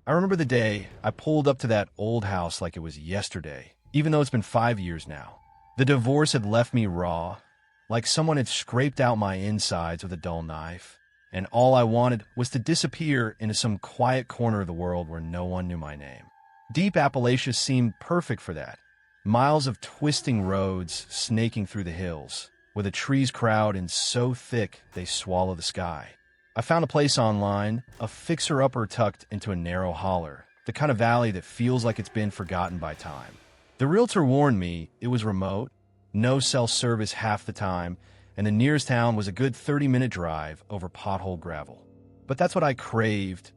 I remember the day I pulled up to that old house like it was yesterday, even though it's been 5 years now. The divorce had left me raw, like someone had scraped out my insides with a dull knife, and all I wanted was to disappear into some quiet corner of the world where no one knew my name. Deep Appalachia seemed perfect for that. Miles of twisting roads snaking through the hills, where the trees crowd in so thick they swallow the sky. I found a place online, a fixer-upper tucked into a narrow holler, the kind of valley that feels like it's been forgotten by time. The realtor warned me it was remote, no cell service half the time, and the nearest town was a good 30-minute drive over pothole gravel. But that's what I craved.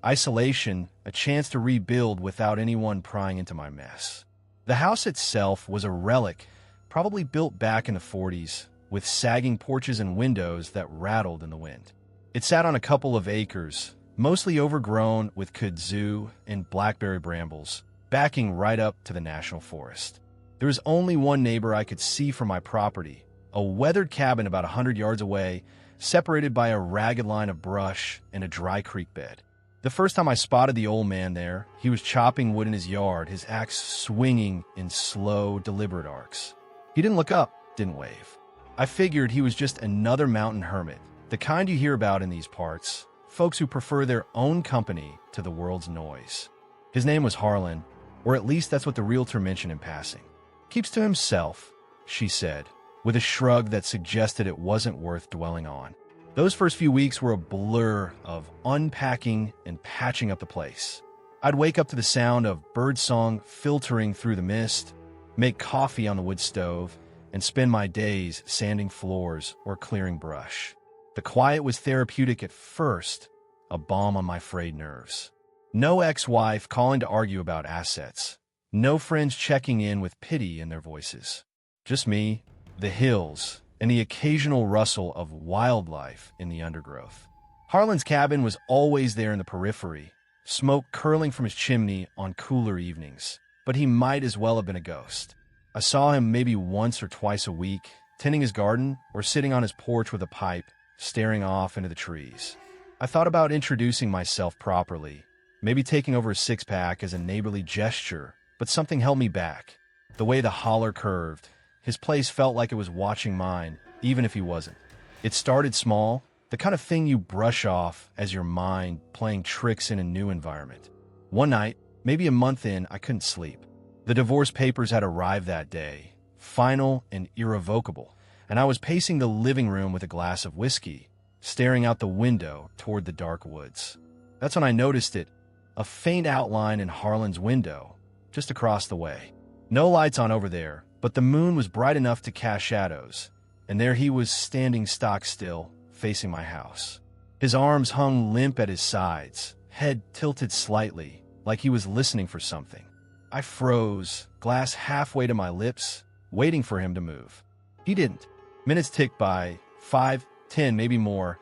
Isolation, a chance to rebuild without anyone prying into my mess. The house itself was a relic, probably built back in the 40s, with sagging porches and windows that rattled in the wind. It sat on a couple of acres, mostly overgrown with kudzu and blackberry brambles, backing right up to the national forest. There was only one neighbor I could see from my property, a weathered cabin about 100 yards away, separated by a ragged line of brush and a dry creek bed. The first time I spotted the old man there, he was chopping wood in his yard, his axe swinging in slow, deliberate arcs. He didn't look up, didn't wave. I figured he was just another mountain hermit, the kind you hear about in these parts, folks who prefer their own company to the world's noise. His name was Harlan, or at least that's what the realtor mentioned in passing. Keeps to himself, she said, with a shrug that suggested it wasn't worth dwelling on. Those first few weeks were a blur of unpacking and patching up the place. I'd wake up to the sound of birdsong filtering through the mist, make coffee on the wood stove, and spend my days sanding floors or clearing brush. The quiet was therapeutic at first, a balm on my frayed nerves. No ex-wife calling to argue about assets. No friends checking in with pity in their voices. Just me, the hills, and the occasional rustle of wildlife in the undergrowth. Harlan's cabin was always there in the periphery, smoke curling from his chimney on cooler evenings, but he might as well have been a ghost. I saw him maybe once or twice a week, tending his garden or sitting on his porch with a pipe, staring off into the trees. I thought about introducing myself properly, maybe taking over a six-pack as a neighborly gesture, but something held me back. The way the holler curved, his place felt like it was watching mine, even if he wasn't. It started small, the kind of thing you brush off as your mind playing tricks in a new environment. One night, maybe a month in, I couldn't sleep. The divorce papers had arrived that day, final and irrevocable, and I was pacing the living room with a glass of whiskey, staring out the window toward the dark woods. That's when I noticed it, a faint outline in Harlan's window, just across the way. No lights on over there, but the moon was bright enough to cast shadows, and there he was standing stock still, facing my house. His arms hung limp at his sides, head tilted slightly, like he was listening for something. I froze, glass halfway to my lips, waiting for him to move. He didn't. Minutes ticked by, 5, 10, maybe more,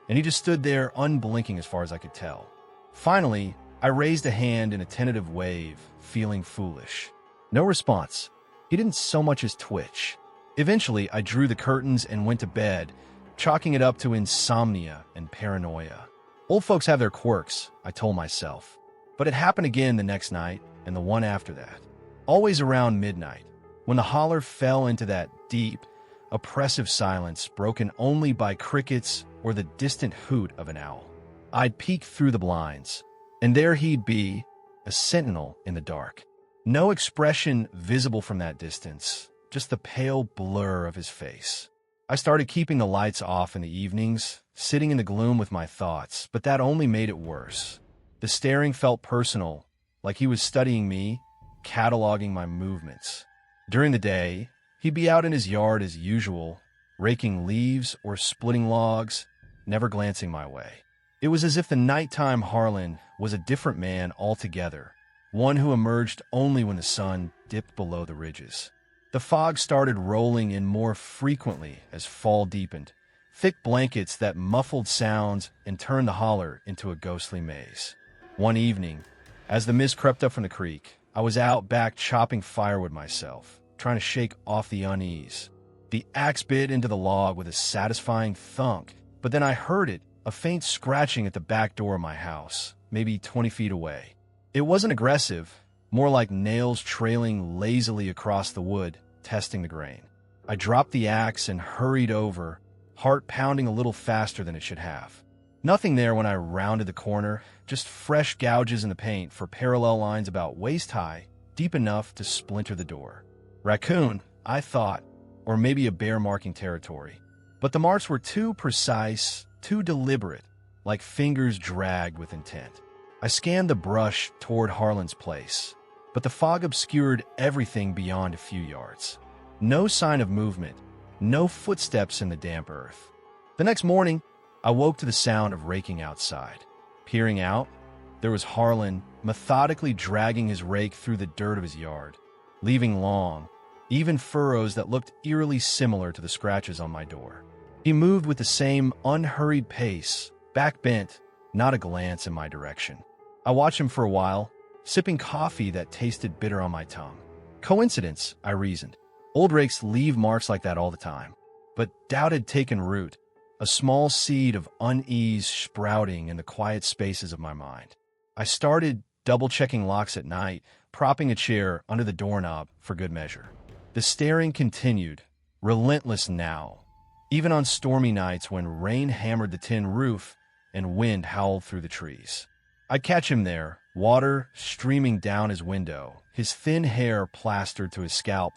and he just stood there unblinking as far as I could tell. Finally, I raised a hand in a tentative wave, feeling foolish. No response. He didn't so much as twitch. Eventually, I drew the curtains and went to bed, chalking it up to insomnia and paranoia. Old folks have their quirks, I told myself. But it happened again the next night, and the one after that. Always around midnight, when the holler fell into that deep, oppressive silence broken only by crickets or the distant hoot of an owl. I'd peek through the blinds, and there he'd be, a sentinel in the dark. No expression visible from that distance, just the pale blur of his face. I started keeping the lights off in the evenings, sitting in the gloom with my thoughts, but that only made it worse. The staring felt personal, like he was studying me, cataloging my movements. During the day, he'd be out in his yard as usual, raking leaves or splitting logs, never glancing my way. It was as if the nighttime Harlan was a different man altogether, one who emerged only when the sun dipped below the ridges. The fog started rolling in more frequently as fall deepened, thick blankets that muffled sounds and turned the holler into a ghostly maze. One evening, as the mist crept up from the creek, I was out back chopping firewood myself, trying to shake off the unease. The axe bit into the log with a satisfying thunk, but then I heard it, a faint scratching at the back door of my house, maybe 20 feet away. It wasn't aggressive, more like nails trailing lazily across the wood, testing the grain. I dropped the axe and hurried over, heart pounding a little faster than it should have. Nothing there when I rounded the corner, just fresh gouges in the paint for parallel lines about waist-high, deep enough to splinter the door. Raccoon, I thought, or maybe a bear marking territory. But the marks were too precise, too deliberate, like fingers dragged with intent. I scanned the brush toward Harlan's place, but the fog obscured everything beyond a few yards. No sign of movement, no footsteps in the damp earth. The next morning, I woke to the sound of raking outside. Peering out, there was Harlan methodically dragging his rake through the dirt of his yard, leaving long, even furrows that looked eerily similar to the scratches on my door. He moved with the same unhurried pace, back bent, not a glance in my direction. I watched him for a while, sipping coffee that tasted bitter on my tongue. Coincidence, I reasoned. Old rakes leave marks like that all the time. But doubt had taken root, a small seed of unease sprouting in the quiet spaces of my mind. I started double-checking locks at night, propping a chair under the doorknob for good measure. The staring continued, relentless now, even on stormy nights when rain hammered the tin roof and wind howled through the trees. I'd catch him there, water streaming down his window, his thin hair plastered to his scalp,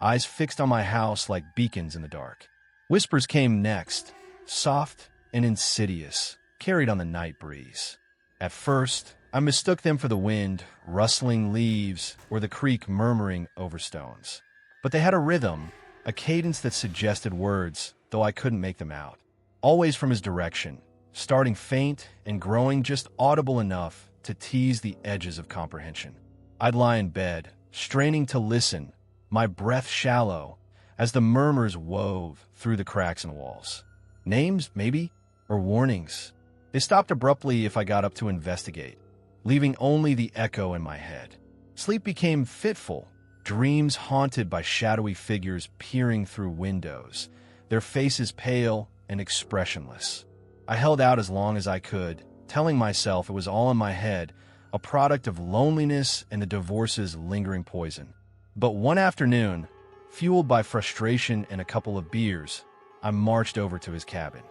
eyes fixed on my house like beacons in the dark. Whispers came next, soft and insidious, carried on the night breeze. At first, I mistook them for the wind, rustling leaves, or the creek murmuring over stones. But they had a rhythm, a cadence that suggested words, though I couldn't make them out. Always from his direction, starting faint and growing just audible enough to tease the edges of comprehension. I'd lie in bed, straining to listen, my breath shallow, as the murmurs wove through the cracks in walls. Names, maybe, or warnings. They stopped abruptly if I got up to investigate, leaving only the echo in my head. Sleep became fitful, dreams haunted by shadowy figures peering through windows, their faces pale and expressionless. I held out as long as I could, telling myself it was all in my head, a product of loneliness and the divorce's lingering poison. But one afternoon, fueled by frustration and a couple of beers, I marched over to his cabin.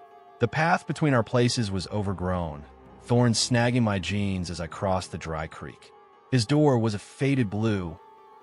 The path between our places was overgrown, thorns snagging my jeans as I crossed the dry creek. His door was a faded blue,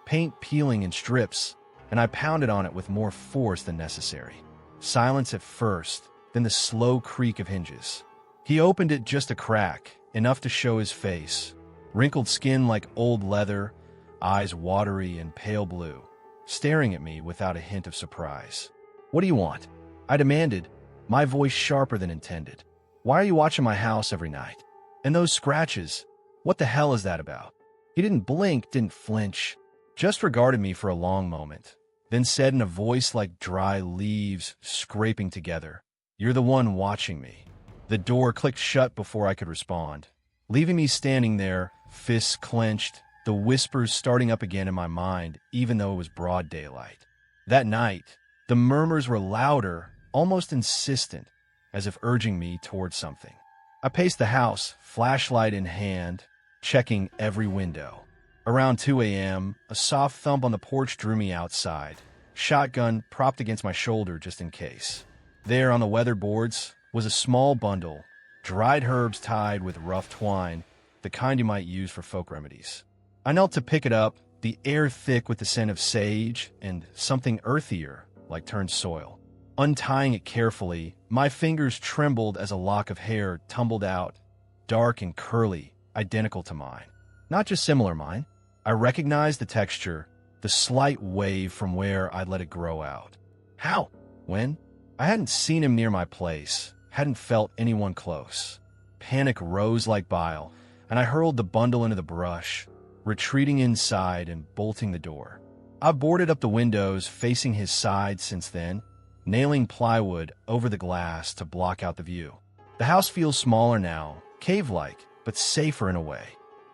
paint peeling in strips, and I pounded on it with more force than necessary. Silence at first, then the slow creak of hinges. He opened it just a crack, enough to show his face, wrinkled skin like old leather, eyes watery and pale blue, staring at me without a hint of surprise. "What do you want?" I demanded, my voice sharper than intended. "Why are you watching my house every night? And those scratches, what the hell is that about?" He didn't blink, didn't flinch, just regarded me for a long moment, then said in a voice like dry leaves scraping together, "You're the one watching me." The door clicked shut before I could respond, leaving me standing there, fists clenched, the whispers starting up again in my mind, even though it was broad daylight. That night, the murmurs were louder, almost insistent, as if urging me towards something. I paced the house, flashlight in hand, checking every window. Around 2 a.m., a soft thump on the porch drew me outside, shotgun propped against my shoulder just in case. There on the weather boards was a small bundle, dried herbs tied with rough twine, the kind you might use for folk remedies. I knelt to pick it up, the air thick with the scent of sage and something earthier, like turned soil. Untying it carefully, my fingers trembled as a lock of hair tumbled out, dark and curly, identical to mine. Not just similar mine. I recognized the texture, the slight wave from where I'd let it grow out. How? When? I hadn't seen him near my place, hadn't felt anyone close. Panic rose like bile, and I hurled the bundle into the brush, retreating inside and bolting the door. I've boarded up the windows facing his side since then, nailing plywood over the glass to block out the view. The house feels smaller now, cave-like, but safer in a way.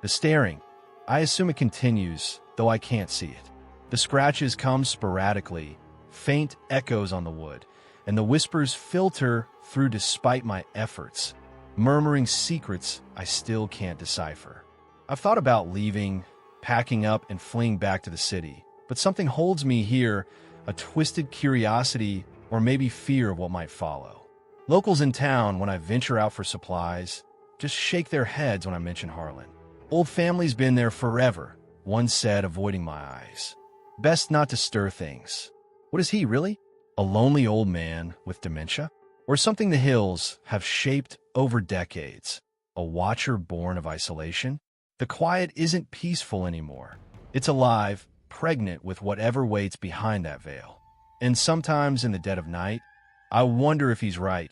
The staring, I assume it continues, though I can't see it. The scratches come sporadically, faint echoes on the wood, and the whispers filter through despite my efforts, murmuring secrets I still can't decipher. I've thought about leaving, packing up, and fleeing back to the city, but something holds me here, a twisted curiosity or maybe fear of what might follow. Locals in town, when I venture out for supplies, just shake their heads when I mention Harlan. Old family's been there forever, one said, avoiding my eyes. Best not to stir things. What is he, really? A lonely old man with dementia? Or something the hills have shaped over decades? A watcher born of isolation? The quiet isn't peaceful anymore. It's alive, pregnant with whatever waits behind that veil. And sometimes in the dead of night, I wonder if he's right,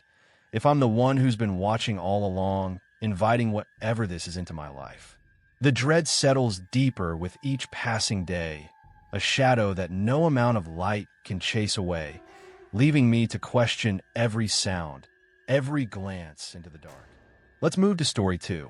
if I'm the one who's been watching all along, inviting whatever this is into my life. The dread settles deeper with each passing day, a shadow that no amount of light can chase away, leaving me to question every sound, every glance into the dark. Let's move to story 2.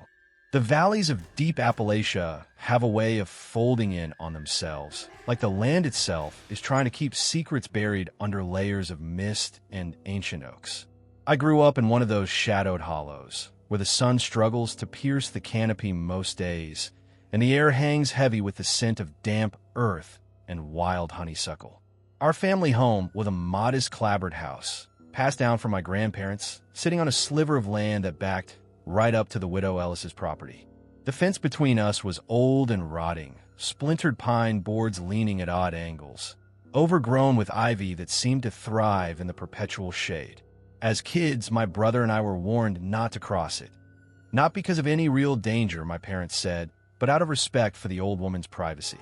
The valleys of Deep Appalachia have a way of folding in on themselves, like the land itself is trying to keep secrets buried under layers of mist and ancient oaks. I grew up in one of those shadowed hollows, where the sun struggles to pierce the canopy most days, and the air hangs heavy with the scent of damp earth and wild honeysuckle. Our family home was a modest clapboard house, passed down from my grandparents, sitting on a sliver of land that backed right up to the widow Ellis's property. The fence between us was old and rotting, splintered pine boards leaning at odd angles, overgrown with ivy that seemed to thrive in the perpetual shade. As kids, my brother and I were warned not to cross it. Not because of any real danger, my parents said, but out of respect for the old woman's privacy.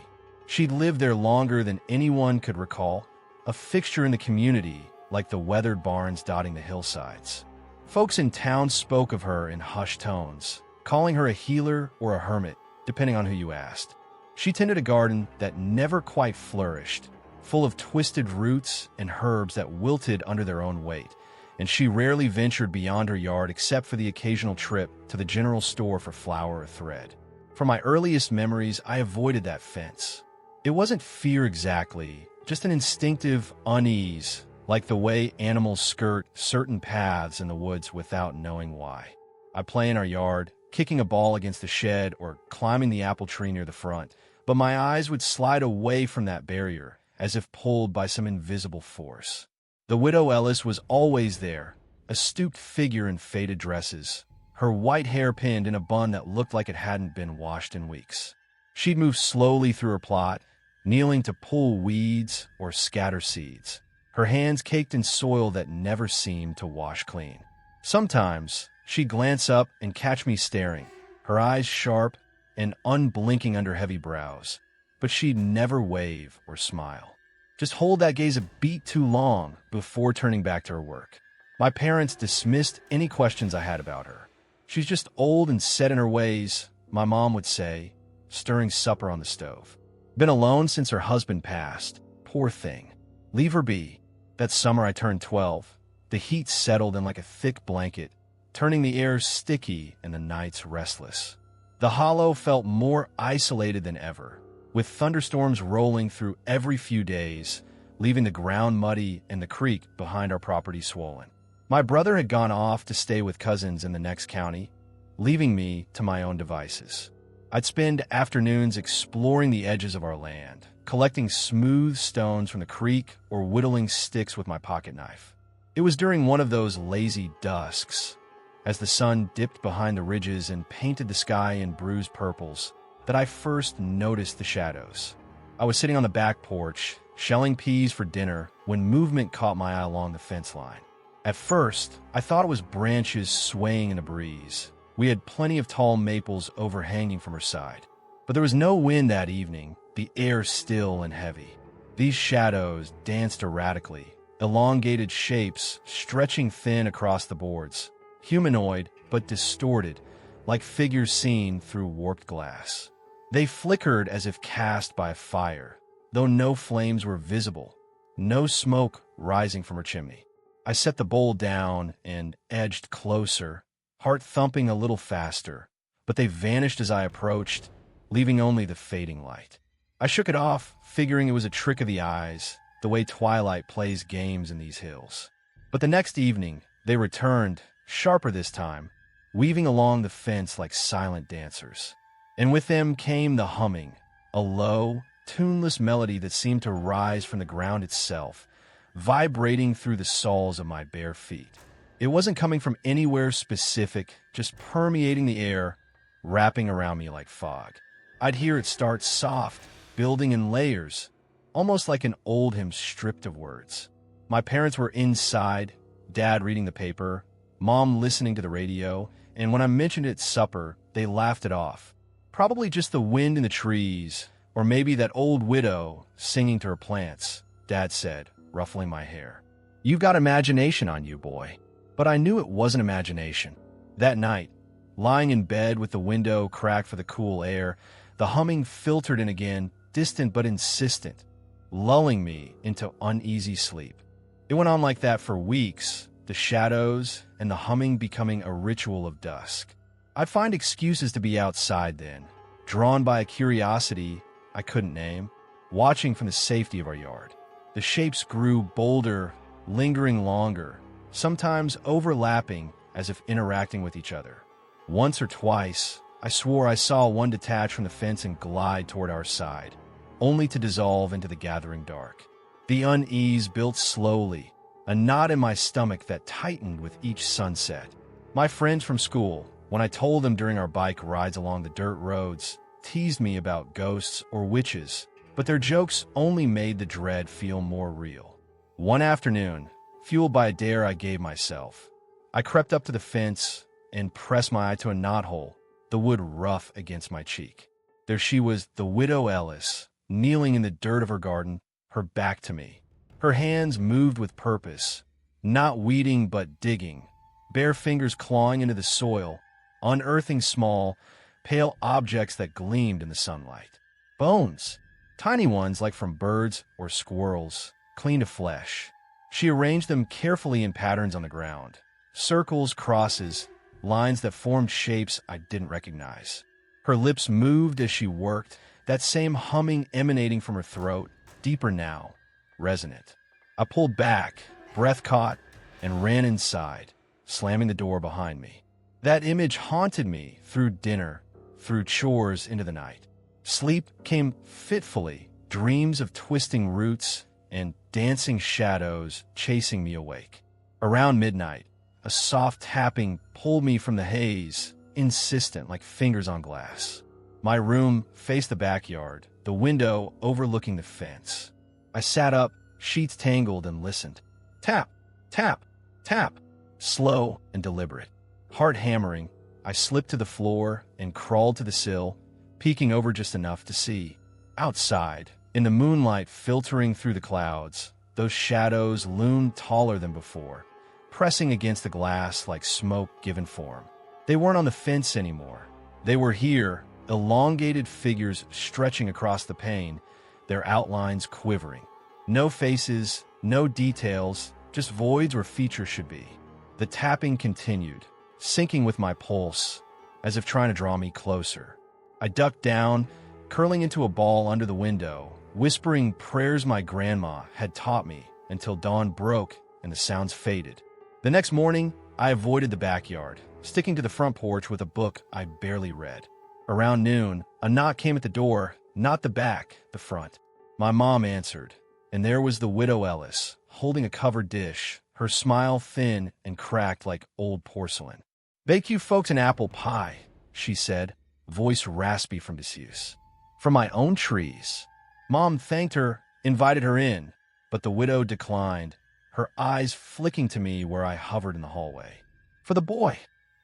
She'd lived there longer than anyone could recall, a fixture in the community like the weathered barns dotting the hillsides. Folks in town spoke of her in hushed tones, calling her a healer or a hermit, depending on who you asked. She tended a garden that never quite flourished, full of twisted roots and herbs that wilted under their own weight, and she rarely ventured beyond her yard except for the occasional trip to the general store for flour or thread. From my earliest memories, I avoided that fence. It wasn't fear exactly, just an instinctive unease, like the way animals skirt certain paths in the woods without knowing why. I'd play in our yard, kicking a ball against the shed or climbing the apple tree near the front, but my eyes would slide away from that barrier, as if pulled by some invisible force. The widow Ellis was always there, a stooped figure in faded dresses, her white hair pinned in a bun that looked like it hadn't been washed in weeks. She'd move slowly through her plot, kneeling to pull weeds or scatter seeds, her hands caked in soil that never seemed to wash clean. Sometimes, she'd glance up and catch me staring, her eyes sharp and unblinking under heavy brows, but she'd never wave or smile. Just hold that gaze a beat too long before turning back to her work. My parents dismissed any questions I had about her. She's just old and set in her ways, my mom would say, stirring supper on the stove. Been alone since her husband passed. Poor thing. Leave her be. That summer I turned 12. The heat settled in like a thick blanket, turning the air sticky and the nights restless. The hollow felt more isolated than ever, with thunderstorms rolling through every few days, leaving the ground muddy and the creek behind our property swollen. My brother had gone off to stay with cousins in the next county, leaving me to my own devices. I'd spend afternoons exploring the edges of our land, collecting smooth stones from the creek or whittling sticks with my pocket knife. It was during one of those lazy dusks, as the sun dipped behind the ridges and painted the sky in bruised purples, that I first noticed the shadows. I was sitting on the back porch, shelling peas for dinner, when movement caught my eye along the fence line. At first, I thought it was branches swaying in a breeze. We had plenty of tall maples overhanging from her side. But there was no wind that evening, the air still and heavy. These shadows danced erratically, elongated shapes stretching thin across the boards, humanoid but distorted, like figures seen through warped glass. They flickered as if cast by a fire, though no flames were visible, no smoke rising from her chimney. I set the bowl down and edged closer, heart thumping a little faster, but they vanished as I approached, leaving only the fading light. I shook it off, figuring it was a trick of the eyes, the way twilight plays games in these hills. But the next evening, they returned, sharper this time, weaving along the fence like silent dancers. And with them came the humming, a low, tuneless melody that seemed to rise from the ground itself, vibrating through the soles of my bare feet. It wasn't coming from anywhere specific, just permeating the air, wrapping around me like fog. I'd hear it start soft, building in layers, almost like an old hymn stripped of words. My parents were inside, Dad reading the paper, Mom listening to the radio, and when I mentioned it at supper, they laughed it off. Probably just the wind in the trees, or maybe that old widow singing to her plants, Dad said, ruffling my hair. "You've got imagination on you, boy." But I knew it wasn't imagination. That night, lying in bed with the window cracked for the cool air, the humming filtered in again, distant but insistent, lulling me into uneasy sleep. It went on like that for weeks, the shadows and the humming becoming a ritual of dusk. I'd find excuses to be outside then, drawn by a curiosity I couldn't name, watching from the safety of our yard. The shapes grew bolder, lingering longer, sometimes overlapping as if interacting with each other. Once or twice, I swore I saw one detach from the fence and glide toward our side, only to dissolve into the gathering dark. The unease built slowly, a knot in my stomach that tightened with each sunset. My friends from school, when I told them during our bike rides along the dirt roads, teased me about ghosts or witches, but their jokes only made the dread feel more real. One afternoon, fueled by a dare I gave myself, I crept up to the fence and pressed my eye to a knothole, the wood rough against my cheek. There she was, the widow Ellis, kneeling in the dirt of her garden, her back to me. Her hands moved with purpose, not weeding but digging, bare fingers clawing into the soil, unearthing small, pale objects that gleamed in the sunlight. Bones, tiny ones like from birds or squirrels, clean of flesh. She arranged them carefully in patterns on the ground, circles, crosses, lines that formed shapes I didn't recognize. Her lips moved as she worked, that same humming emanating from her throat, deeper now, resonant. I pulled back, breath caught, and ran inside, slamming the door behind me. That image haunted me through dinner, through chores into the night. Sleep came fitfully, dreams of twisting roots and dancing shadows chasing me awake. Around midnight, a soft tapping pulled me from the haze, insistent like fingers on glass. My room faced the backyard, the window overlooking the fence. I sat up, sheets tangled, and listened. Tap, tap, tap, slow and deliberate. Heart hammering, I slipped to the floor and crawled to the sill, peeking over just enough to see. Outside, in the moonlight filtering through the clouds, those shadows loomed taller than before, pressing against the glass like smoke given form. They weren't on the fence anymore. They were here, elongated figures stretching across the pane, their outlines quivering. No faces, no details, just voids where features should be. The tapping continued, syncing with my pulse, as if trying to draw me closer. I ducked down, curling into a ball under the window, whispering prayers my grandma had taught me until dawn broke and the sounds faded. The next morning, I avoided the backyard, sticking to the front porch with a book I barely read. Around noon, a knock came at the door, not the back, the front. My mom answered, and there was the widow Ellis, holding a covered dish, her smile thin and cracked like old porcelain. "Bake you folks an apple pie," she said, voice raspy from disuse. "From my own trees." Mom thanked her, invited her in, but the widow declined, her eyes flicking to me where I hovered in the hallway. "For the boy,"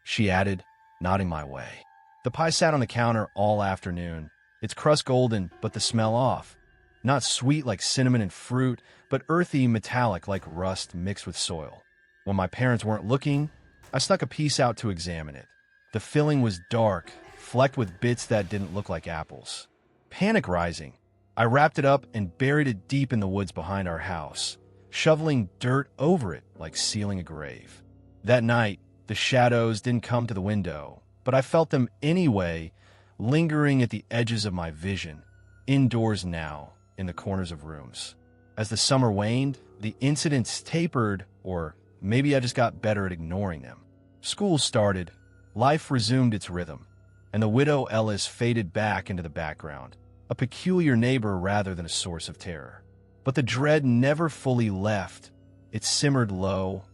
she added, nodding my way. The pie sat on the counter all afternoon, its crust golden but the smell off. Not sweet like cinnamon and fruit, but earthy, metallic like rust mixed with soil. When my parents weren't looking, I snuck a piece out to examine it. The filling was dark, flecked with bits that didn't look like apples. Panic rising, I wrapped it up and buried it deep in the woods behind our house, shoveling dirt over it like sealing a grave. That night, the shadows didn't come to the window, but I felt them anyway, lingering at the edges of my vision, indoors now, in the corners of rooms. As the summer waned, the incidents tapered, or maybe I just got better at ignoring them. School started, life resumed its rhythm, and the widow Ellis faded back into the background, a peculiar neighbor rather than a source of terror. But the dread never fully left. It simmered low,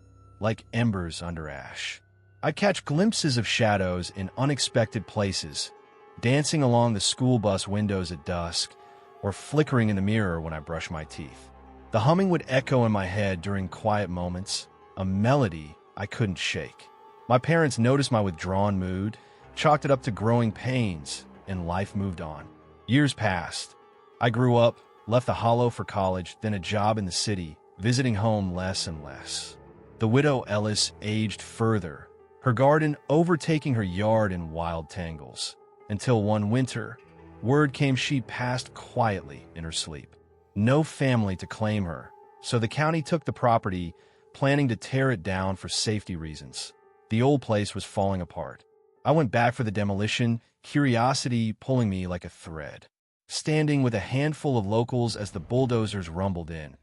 like embers under ash. I'd catch glimpses of shadows in unexpected places, dancing along the school bus windows at dusk, or flickering in the mirror when I brushed my teeth. The humming would echo in my head during quiet moments, a melody I couldn't shake. My parents noticed my withdrawn mood, chalked it up to growing pains, and life moved on. Years passed. I grew up, left the Hollow for college, then a job in the city, visiting home less and less. The widow Ellis aged further, her garden overtaking her yard in wild tangles, until one winter, word came she passed quietly in her sleep. No family to claim her, so the county took the property, planning to tear it down for safety reasons. The old place was falling apart. I went back for the demolition, curiosity pulling me like a thread. Standing with a handful of locals as the bulldozers rumbled in,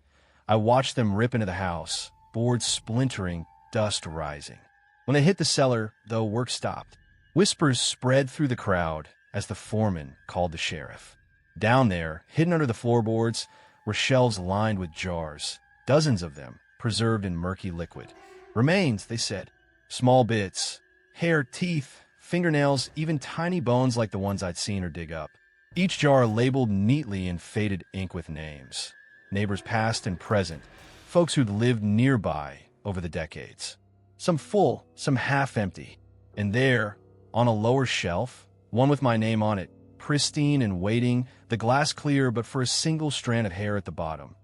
I watched them rip into the house, boards splintering, dust rising. When they hit the cellar, though, work stopped. Whispers spread through the crowd as the foreman called the sheriff. Down there, hidden under the floorboards, were shelves lined with jars, dozens of them, preserved in murky liquid. Remains, they said. Small bits. Hair, teeth, fingernails, even tiny bones like the ones I'd seen her dig up. Each jar labeled neatly in faded ink with names. Neighbors past and present. Folks who'd lived nearby over the decades. Some full, some half-empty. And there, on a lower shelf, one with my name on it, pristine and waiting, the glass clear but for a single strand of hair at the bottom.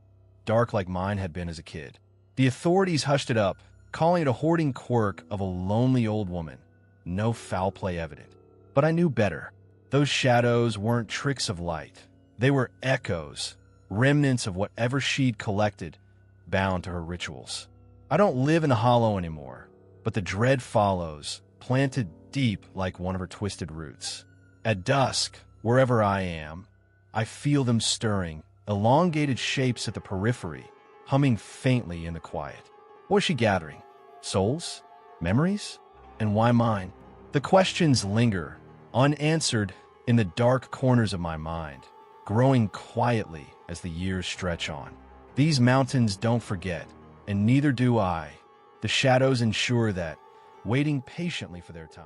Dark like mine had been as a kid. The authorities hushed it up, calling it a hoarding quirk of a lonely old woman. No foul play evident. But I knew better. Those shadows weren't tricks of light. They were echoes, remnants of whatever she'd collected, bound to her rituals. I don't live in the Hollow anymore, but the dread follows, planted deep like one of her twisted roots. At dusk, wherever I am, I feel them stirring, elongated shapes at the periphery, humming faintly in the quiet. What was she gathering? Souls? Memories? And why mine? The questions linger, unanswered in the dark corners of my mind, growing quietly as the years stretch on. These mountains don't forget, and neither do I. The shadows ensure that, waiting patiently for their time.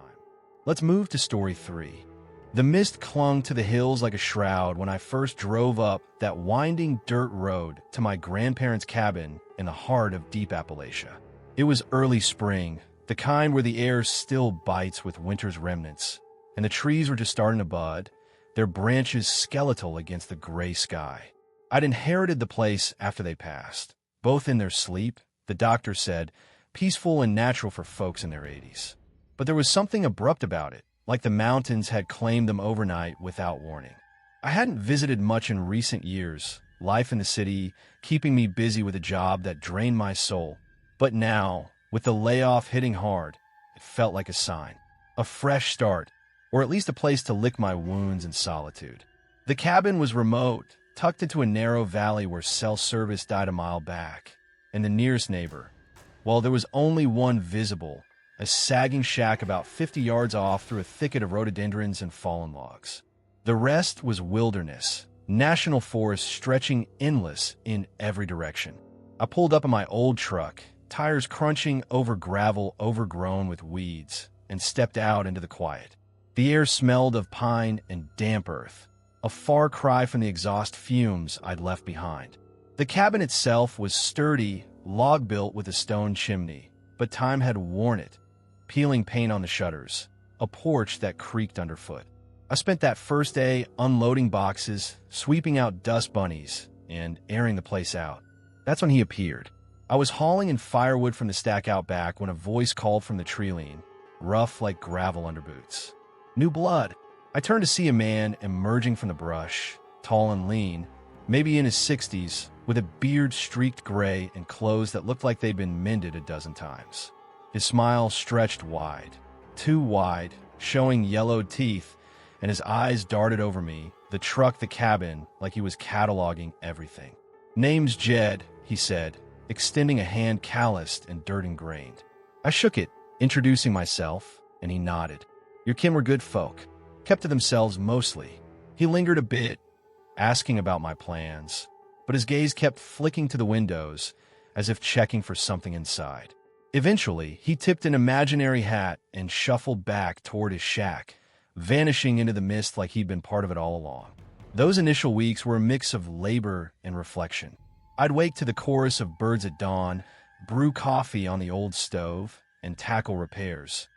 Let's move to story 3. The mist clung to the hills like a shroud when I first drove up that winding dirt road to my grandparents' cabin in the heart of Deep Appalachia. It was early spring, the kind where the air still bites with winter's remnants, and the trees were just starting to bud, their branches skeletal against the gray sky. I'd inherited the place after they passed, both in their sleep, the doctor said, peaceful and natural for folks in their 80s. But there was something abrupt about it, like the mountains had claimed them overnight without warning. I hadn't visited much in recent years, life in the city keeping me busy with a job that drained my soul. But now, with the layoff hitting hard, it felt like a sign. A fresh start, or at least a place to lick my wounds in solitude. The cabin was remote, tucked into a narrow valley where cell service died a mile back, and the nearest neighbor, well, there was only one visible, a sagging shack about 50 yards off through a thicket of rhododendrons and fallen logs. The rest was wilderness, national forest stretching endless in every direction. I pulled up in my old truck, tires crunching over gravel overgrown with weeds, and stepped out into the quiet. The air smelled of pine and damp earth, a far cry from the exhaust fumes I'd left behind. The cabin itself was sturdy, log-built with a stone chimney, but time had worn it, peeling paint on the shutters, a porch that creaked underfoot. I spent that first day unloading boxes, sweeping out dust bunnies, and airing the place out. That's when he appeared. I was hauling in firewood from the stack out back when a voice called from the tree lean, rough like gravel under boots. New blood. I turned to see a man emerging from the brush, tall and lean, maybe in his 60s, with a beard streaked gray and clothes that looked like they'd been mended a dozen times. His smile stretched wide, too wide, showing yellowed teeth, and his eyes darted over me, the truck, the cabin, like he was cataloging everything. "Name's Jed," he said, extending a hand calloused and dirt-ingrained. I shook it, introducing myself. and he nodded. Your kin were good folk, kept to themselves mostly. He lingered a bit, asking about my plans, but his gaze kept flicking to the windows as if checking for something inside. Eventually, he tipped an imaginary hat and shuffled back toward his shack, vanishing into the mist like he'd been part of it all along. Those initial weeks were a mix of labor and reflection. I'd wake to the chorus of birds at dawn, brew coffee on the old stove, and tackle repairs.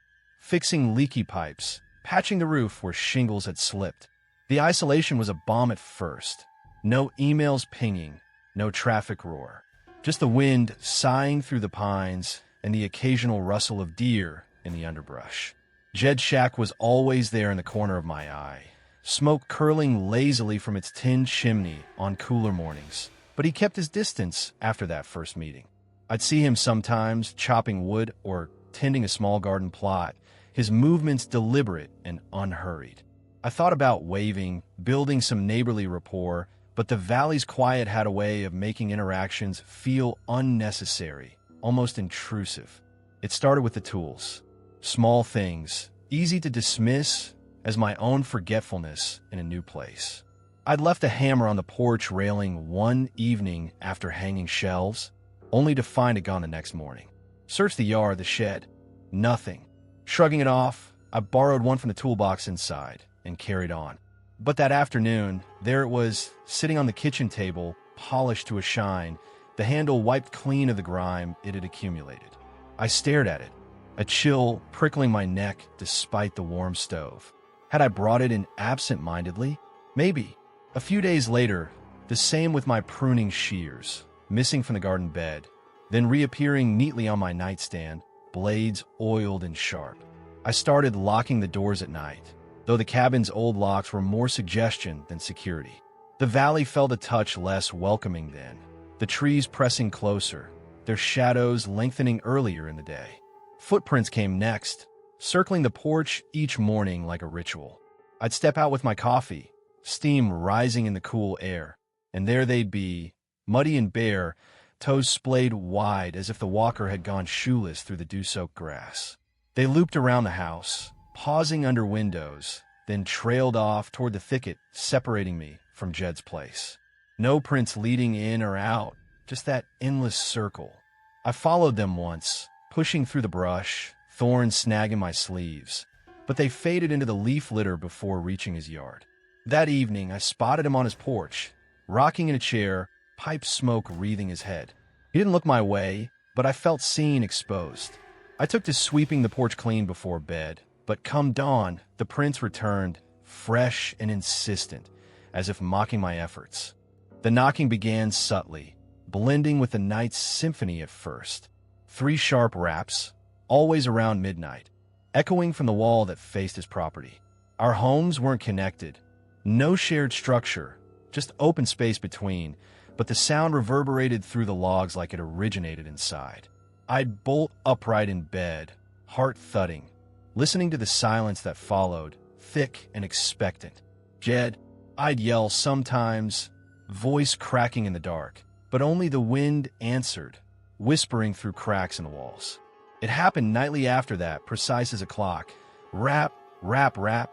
Fixing leaky pipes, patching the roof where shingles had slipped. The isolation was a bomb at first. No emails pinging, no traffic roar. Just the wind sighing through the pines and the occasional rustle of deer in the underbrush. Jed's shack was always there in the corner of my eye, smoke curling lazily from its tin chimney on cooler mornings. But he kept his distance after that first meeting. I'd see him sometimes chopping wood or tending a small garden plot, his movements deliberate and unhurried. I thought about waving, building some neighborly rapport, but the valley's quiet had a way of making interactions feel unnecessary, almost intrusive. It started with the tools. Small things, easy to dismiss as my own forgetfulness in a new place. I'd left a hammer on the porch railing one evening after hanging shelves, only to find it gone the next morning. Searched the yard, the shed. Nothing. Shrugging it off, I borrowed one from the toolbox inside and carried on. But that afternoon, there it was, sitting on the kitchen table, polished to a shine, the handle wiped clean of the grime it had accumulated. I stared at it, a chill prickling my neck despite the warm stove. Had I brought it in absent-mindedly? Maybe. A few days later, the same with my pruning shears, missing from the garden bed, then reappearing neatly on my nightstand, blades oiled and sharp. I started locking the doors at night, though the cabin's old locks were more suggestion than security. The valley felt a touch less welcoming then, the trees pressing closer, their shadows lengthening earlier in the day. Footprints came next, circling the porch each morning like a ritual. I'd step out with my coffee, steam rising in the cool air, and there they'd be, muddy and bare, toes splayed wide as if the walker had gone shoeless through the dew-soaked grass. They looped around the house, pausing under windows, then trailed off toward the thicket separating me from Jed's place. No prints leading in or out, just that endless circle. I followed them once, pushing through the brush, thorns snagging my sleeves, but they faded into the leaf litter before reaching his yard. That evening, I spotted him on his porch, rocking in a chair, pipe smoke wreathing his head. He didn't look my way, but I felt seen, exposed. I took to sweeping the porch clean before bed, but come dawn, the prints returned, fresh and insistent, as if mocking my efforts. The knocking began subtly, blending with the night's symphony at first. 3 sharp raps, always around midnight, echoing from the wall that faced his property. Our homes weren't connected. No shared structure, just open space between, but the sound reverberated through the logs like it originated inside. I'd bolt upright in bed, heart thudding, listening to the silence that followed, thick and expectant. Jed, I'd yell sometimes, voice cracking in the dark, but only the wind answered, whispering through cracks in the walls. It happened nightly after that, precise as a clock. Rap, rap, rap,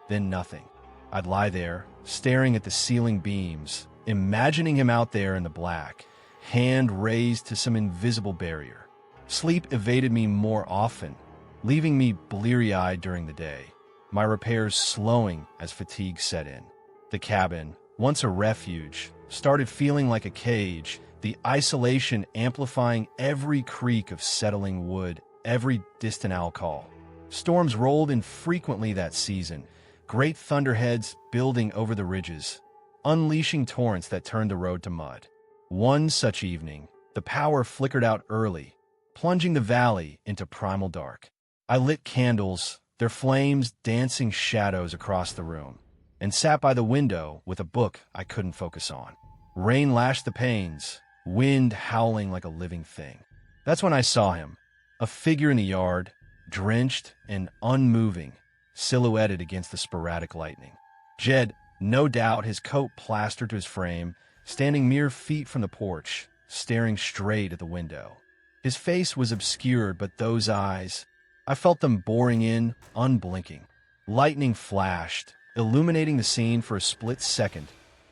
then nothing. I'd lie there, staring at the ceiling beams, imagining him out there in the black, hand raised to some invisible barrier. Sleep evaded me more often, leaving me bleary-eyed during the day, my repairs slowing as fatigue set in. The cabin, once a refuge, started feeling like a cage, the isolation amplifying every creak of settling wood, every distant owl call. Storms rolled infrequently that season, great thunderheads building over the ridges, unleashing torrents that turned the road to mud. One such evening, the power flickered out early, plunging the valley into primal dark. I lit candles, their flames dancing shadows across the room, and sat by the window with a book I couldn't focus on. Rain lashed the panes, wind howling like a living thing. That's when I saw him, a figure in the yard, drenched and unmoving, silhouetted against the sporadic lightning. Jed, no doubt, his coat plastered to his frame, standing mere feet from the porch, staring straight at the window. His face was obscured, but those eyes, I felt them boring in, unblinking. Lightning flashed, illuminating the scene for a split second,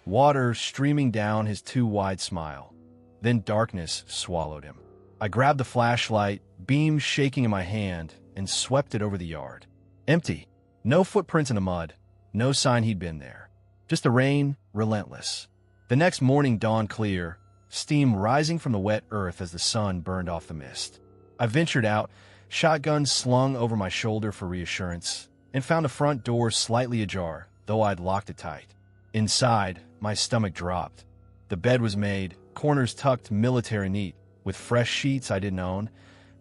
water streaming down his too wide smile. Then darkness swallowed him. I grabbed the flashlight, beam shaking in my hand, and swept it over the yard. Empty. No footprints in the mud. No sign he'd been there. Just the rain, relentless. The next morning dawned clear, steam rising from the wet earth as the sun burned off the mist. I ventured out, shotgun slung over my shoulder for reassurance, and found the front door slightly ajar, though I'd locked it tight. Inside, my stomach dropped. The bed was made, corners tucked military neat, with fresh sheets I didn't own,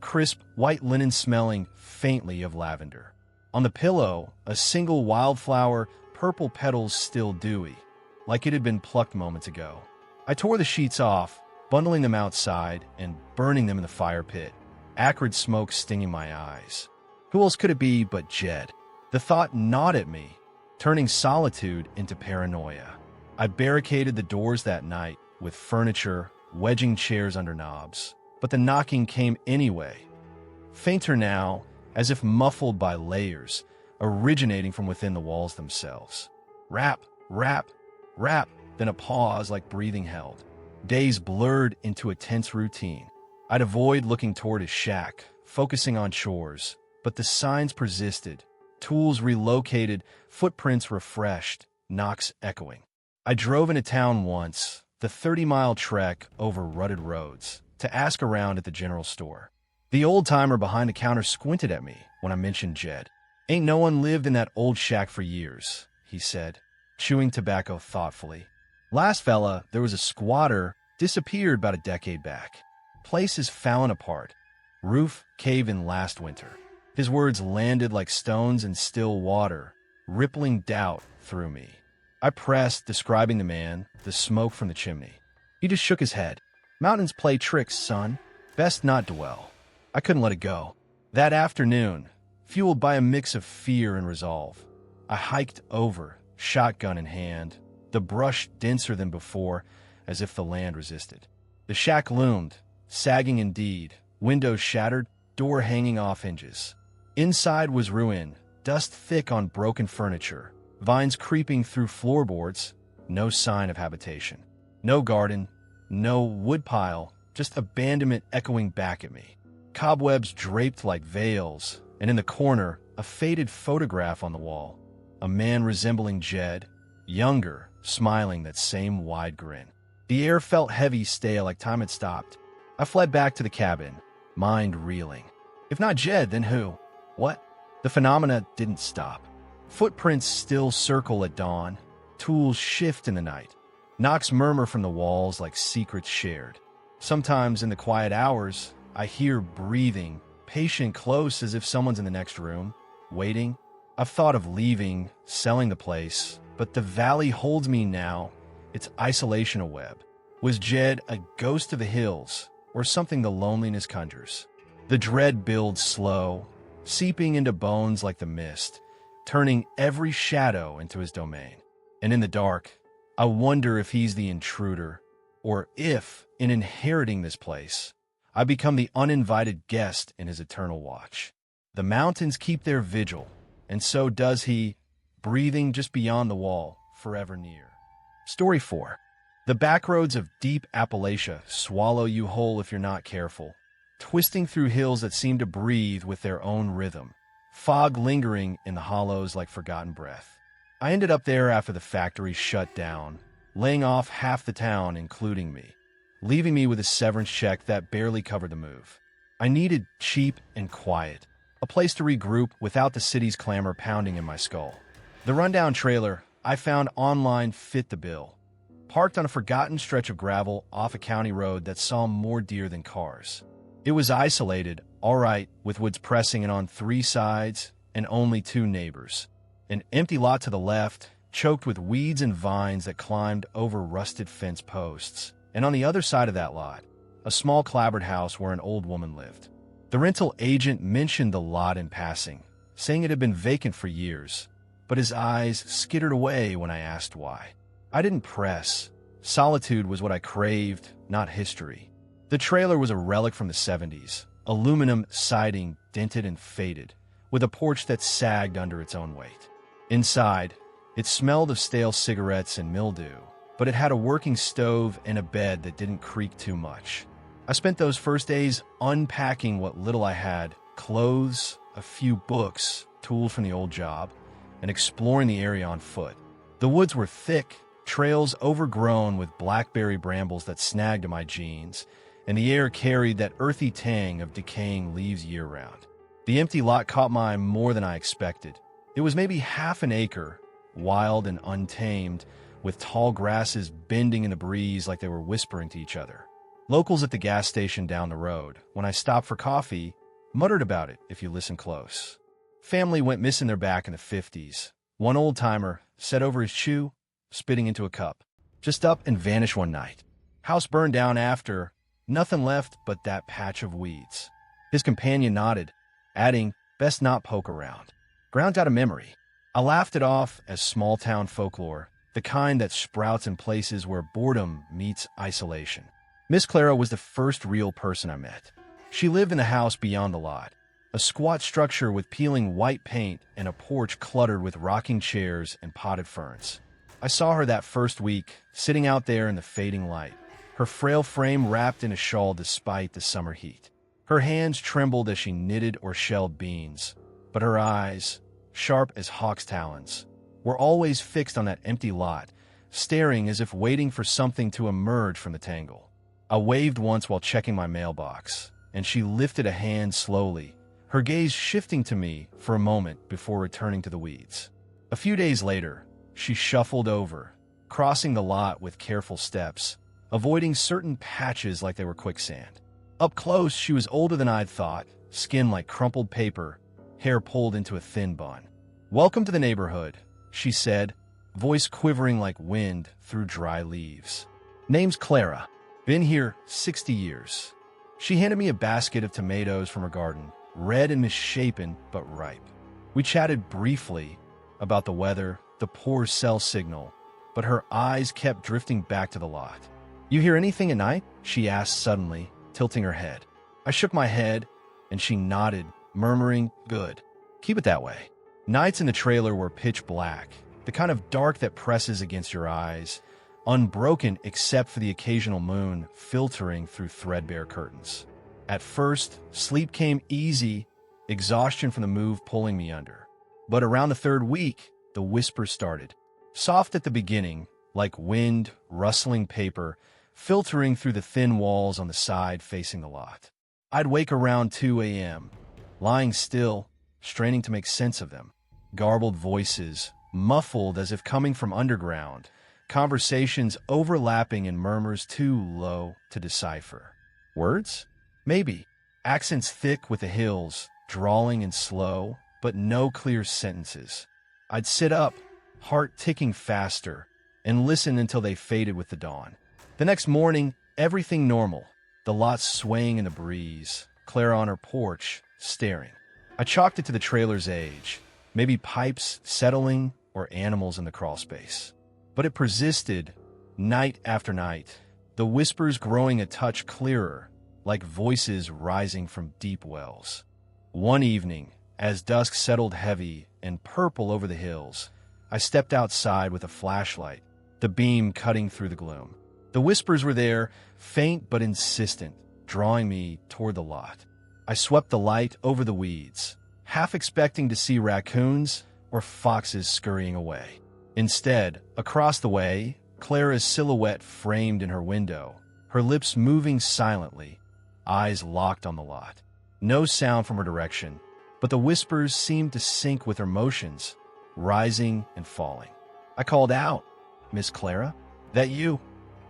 crisp white linen smelling faintly of lavender. On the pillow, a single wildflower, purple petals still dewy, like it had been plucked moments ago. I tore the sheets off, bundling them outside and burning them in the fire pit, acrid smoke stinging my eyes. Who else could it be but Jed? The thought gnawed at me, turning solitude into paranoia. I barricaded the doors that night with furniture, wedging chairs under knobs, but the knocking came anyway. Fainter now, as if muffled by layers, originating from within the walls themselves. Rap, rap, rap, then a pause like breathing held. Days blurred into a tense routine. I'd avoid looking toward his shack, focusing on chores, but the signs persisted. Tools relocated, footprints refreshed, knocks echoing. I drove into town once, the 30-mile trek over rutted roads, to ask around at the general store. The old-timer behind the counter squinted at me when I mentioned Jed. "Ain't no one lived in that old shack for years," he said, chewing tobacco thoughtfully. "Last fella, there was a squatter, disappeared about a decade back. Place is fallen apart. Roof cave in last winter." His words landed like stones in still water, rippling doubt through me. I pressed, describing the man, the smoke from the chimney. He just shook his head. "Mountains play tricks, son. Best not dwell." I couldn't let it go. That afternoon, fueled by a mix of fear and resolve, I hiked over, shotgun in hand, the brush denser than before, as if the land resisted. The shack loomed, sagging indeed, windows shattered, door hanging off hinges. Inside was ruin, dust thick on broken furniture, vines creeping through floorboards, no sign of habitation. No garden, no woodpile, just abandonment echoing back at me. Cobwebs draped like veils, and in the corner, a faded photograph on the wall. A man resembling Jed, younger, smiling that same wide grin. The air felt heavy, stale, like time had stopped. I fled back to the cabin, mind reeling. If not Jed, then who? What? The phenomena didn't stop. Footprints still circle at dawn. Tools shift in the night. Knocks murmur from the walls like secrets shared. Sometimes in the quiet hours, I hear breathing, patient, close, as if someone's in the next room, waiting. I've thought of leaving, selling the place, but the valley holds me now, its isolation a web. Was Jed a ghost of the hills, or something the loneliness conjures? The dread builds slow, seeping into bones like the mist, turning every shadow into his domain. And in the dark, I wonder if he's the intruder, or if, in inheriting this place, I become the uninvited guest in his eternal watch. The mountains keep their vigil, and so does he, breathing just beyond the wall, forever near. Story 4. The backroads of Deep Appalachia swallow you whole if you're not careful, twisting through hills that seem to breathe with their own rhythm, fog lingering in the hollows like forgotten breath. I ended up there after the factory shut down, laying off half the town, including me, leaving me with a severance check that barely covered the move. I needed cheap and quiet, a place to regroup without the city's clamor pounding in my skull. The rundown trailer I found online fit the bill, parked on a forgotten stretch of gravel off a county road that saw more deer than cars. It was isolated, all right, with woods pressing in on 3 sides and only 2 neighbors. An empty lot to the left, choked with weeds and vines that climbed over rusted fence posts. And on the other side of that lot, a small clapboard house where an old woman lived. The rental agent mentioned the lot in passing, saying it had been vacant for years, but his eyes skittered away when I asked why. I didn't press. Solitude was what I craved, not history. The trailer was a relic from the 70s, aluminum siding dented and faded, with a porch that sagged under its own weight. Inside, it smelled of stale cigarettes and mildew, but it had a working stove and a bed that didn't creak too much. I spent those first days unpacking what little I had, clothes, a few books, tools from the old job, and exploring the area on foot. The woods were thick, trails overgrown with blackberry brambles that snagged at my jeans, and the air carried that earthy tang of decaying leaves year-round. The empty lot caught my eye more than I expected. It was maybe half an acre, wild and untamed, with tall grasses bending in the breeze like they were whispering to each other. Locals at the gas station down the road, when I stopped for coffee, muttered about it if you listen close. Family went missing their back in the 50s. One old-timer sat over his chew, spitting into a cup, just up and vanished one night. House burned down after, nothing left but that patch of weeds. His companion nodded, adding, best not poke around. Ground's out of memory. I laughed it off as small-town folklore, the kind that sprouts in places where boredom meets isolation. Miss Clara was the first real person I met. She lived in the house beyond the lot, a squat structure with peeling white paint and a porch cluttered with rocking chairs and potted ferns. I saw her that first week, sitting out there in the fading light, her frail frame wrapped in a shawl despite the summer heat. Her hands trembled as she knitted or shelled beans, but her eyes, sharp as hawk's talons, were always fixed on that empty lot, staring as if waiting for something to emerge from the tangle. I waved once while checking my mailbox, and she lifted a hand slowly, her gaze shifting to me for a moment before returning to the weeds. A few days later, she shuffled over, crossing the lot with careful steps, avoiding certain patches like they were quicksand. Up close, she was older than I'd thought, skin like crumpled paper, hair pulled into a thin bun. "Welcome to the neighborhood," she said, voice quivering like wind through dry leaves. "Name's Clara. Been here 60 years. She handed me a basket of tomatoes from her garden, red and misshapen but ripe. We chatted briefly about the weather, the poor cell signal, but her eyes kept drifting back to the lot. "You hear anything at night?" she asked suddenly, tilting her head. I shook my head, and she nodded, murmuring, "Good. Keep it that way." Nights in the trailer were pitch black, the kind of dark that presses against your eyes, unbroken except for the occasional moon filtering through threadbare curtains. At first, sleep came easy, exhaustion from the move pulling me under. But around the third week, the whispers started. Soft at the beginning, like wind, rustling paper, filtering through the thin walls on the side facing the lot. I'd wake around 2 a.m., lying still, straining to make sense of them. Garbled voices, muffled as if coming from underground, conversations overlapping in murmurs too low to decipher. Words? Maybe. Accents thick with the hills, drawling and slow, but no clear sentences. I'd sit up, heart ticking faster, and listen until they faded with the dawn. The next morning, everything normal. The lot swaying in the breeze, Clara on her porch, staring. I chalked it to the trailer's age, maybe pipes settling or animals in the crawlspace. But it persisted, night after night, the whispers growing a touch clearer, like voices rising from deep wells. One evening, as dusk settled heavy and purple over the hills, I stepped outside with a flashlight, the beam cutting through the gloom. The whispers were there, faint but insistent, drawing me toward the lot. I swept the light over the weeds, half expecting to see raccoons or foxes scurrying away. Instead, across the way, Clara's silhouette framed in her window, her lips moving silently, eyes locked on the lot. No sound from her direction, but the whispers seemed to sync with her motions, rising and falling. I called out, "Miss Clara? That you?"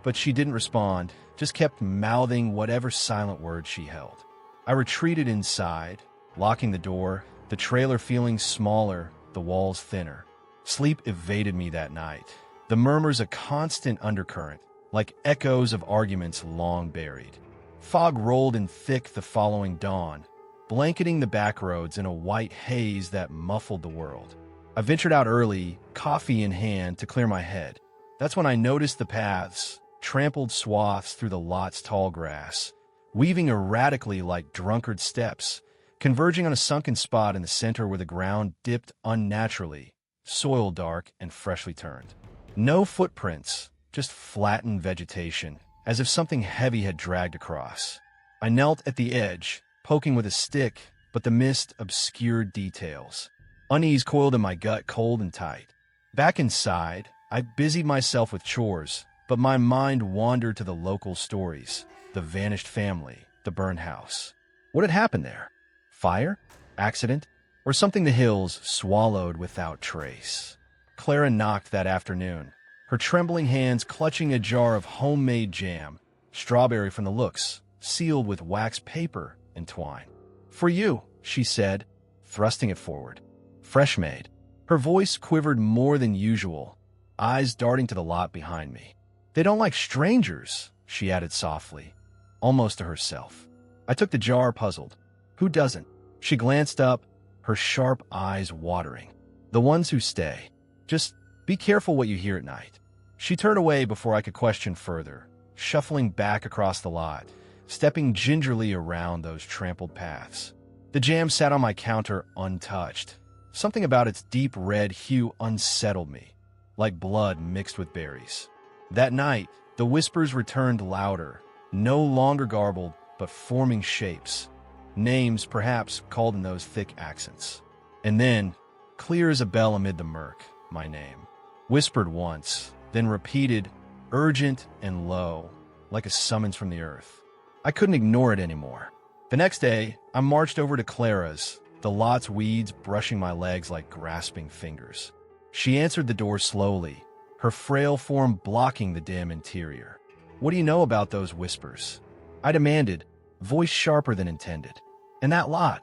But she didn't respond, just kept mouthing whatever silent words she held. I retreated inside, locking the door, the trailer feeling smaller, the walls thinner. Sleep evaded me that night, the murmurs a constant undercurrent, like echoes of arguments long buried. Fog rolled in thick the following dawn, blanketing the back roads in a white haze that muffled the world. I ventured out early, coffee in hand, to clear my head. That's when I noticed the paths, trampled swaths through the lot's tall grass, weaving erratically like drunkard steps, converging on a sunken spot in the center where the ground dipped unnaturally, soil dark and freshly turned. No footprints, just flattened vegetation, as if something heavy had dragged across. I knelt at the edge, poking with a stick, but the mist obscured details. Unease coiled in my gut, cold and tight. Back inside, I busied myself with chores, but my mind wandered to the local stories, the vanished family, the burned house. What had happened there? Fire? Accident? Or something the hills swallowed without trace? Clara knocked that afternoon, her trembling hands clutching a jar of homemade jam, strawberry from the looks, sealed with wax paper and twine. "For you," she said, thrusting it forward. "Fresh made." Her voice quivered more than usual, eyes darting to the lot behind me. "They don't like strangers," she added softly, almost to herself. I took the jar, puzzled. "Who doesn't?" She glanced up, her sharp eyes watering. "The ones who stay. Just be careful what you hear at night." She turned away before I could question further, shuffling back across the lot, stepping gingerly around those trampled paths. The jam sat on my counter untouched. Something about its deep red hue unsettled me, like blood mixed with berries. That night, the whispers returned louder, no longer garbled, but forming shapes. Names, perhaps, called in those thick accents. And then, clear as a bell amid the murk, my name. Whispered once, then repeated, urgent and low, like a summons from the earth. I couldn't ignore it anymore. The next day, I marched over to Clara's, the lot's weeds brushing my legs like grasping fingers. She answered the door slowly, her frail form blocking the dim interior. "What do you know about those whispers?" I demanded, voice sharper than intended. "And that lot?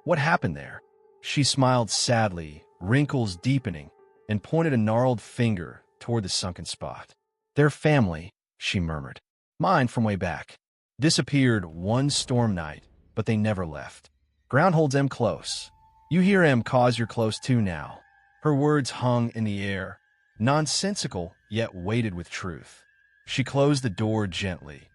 What happened there?" She smiled sadly, wrinkles deepening, and pointed a gnarled finger toward the sunken spot. "Their family," she murmured. "Mine from way back. Disappeared one storm night, but they never left. Ground holds em close. You hear em cause you're close to now." Her words hung in the air, nonsensical yet weighted with truth. She closed the door gently,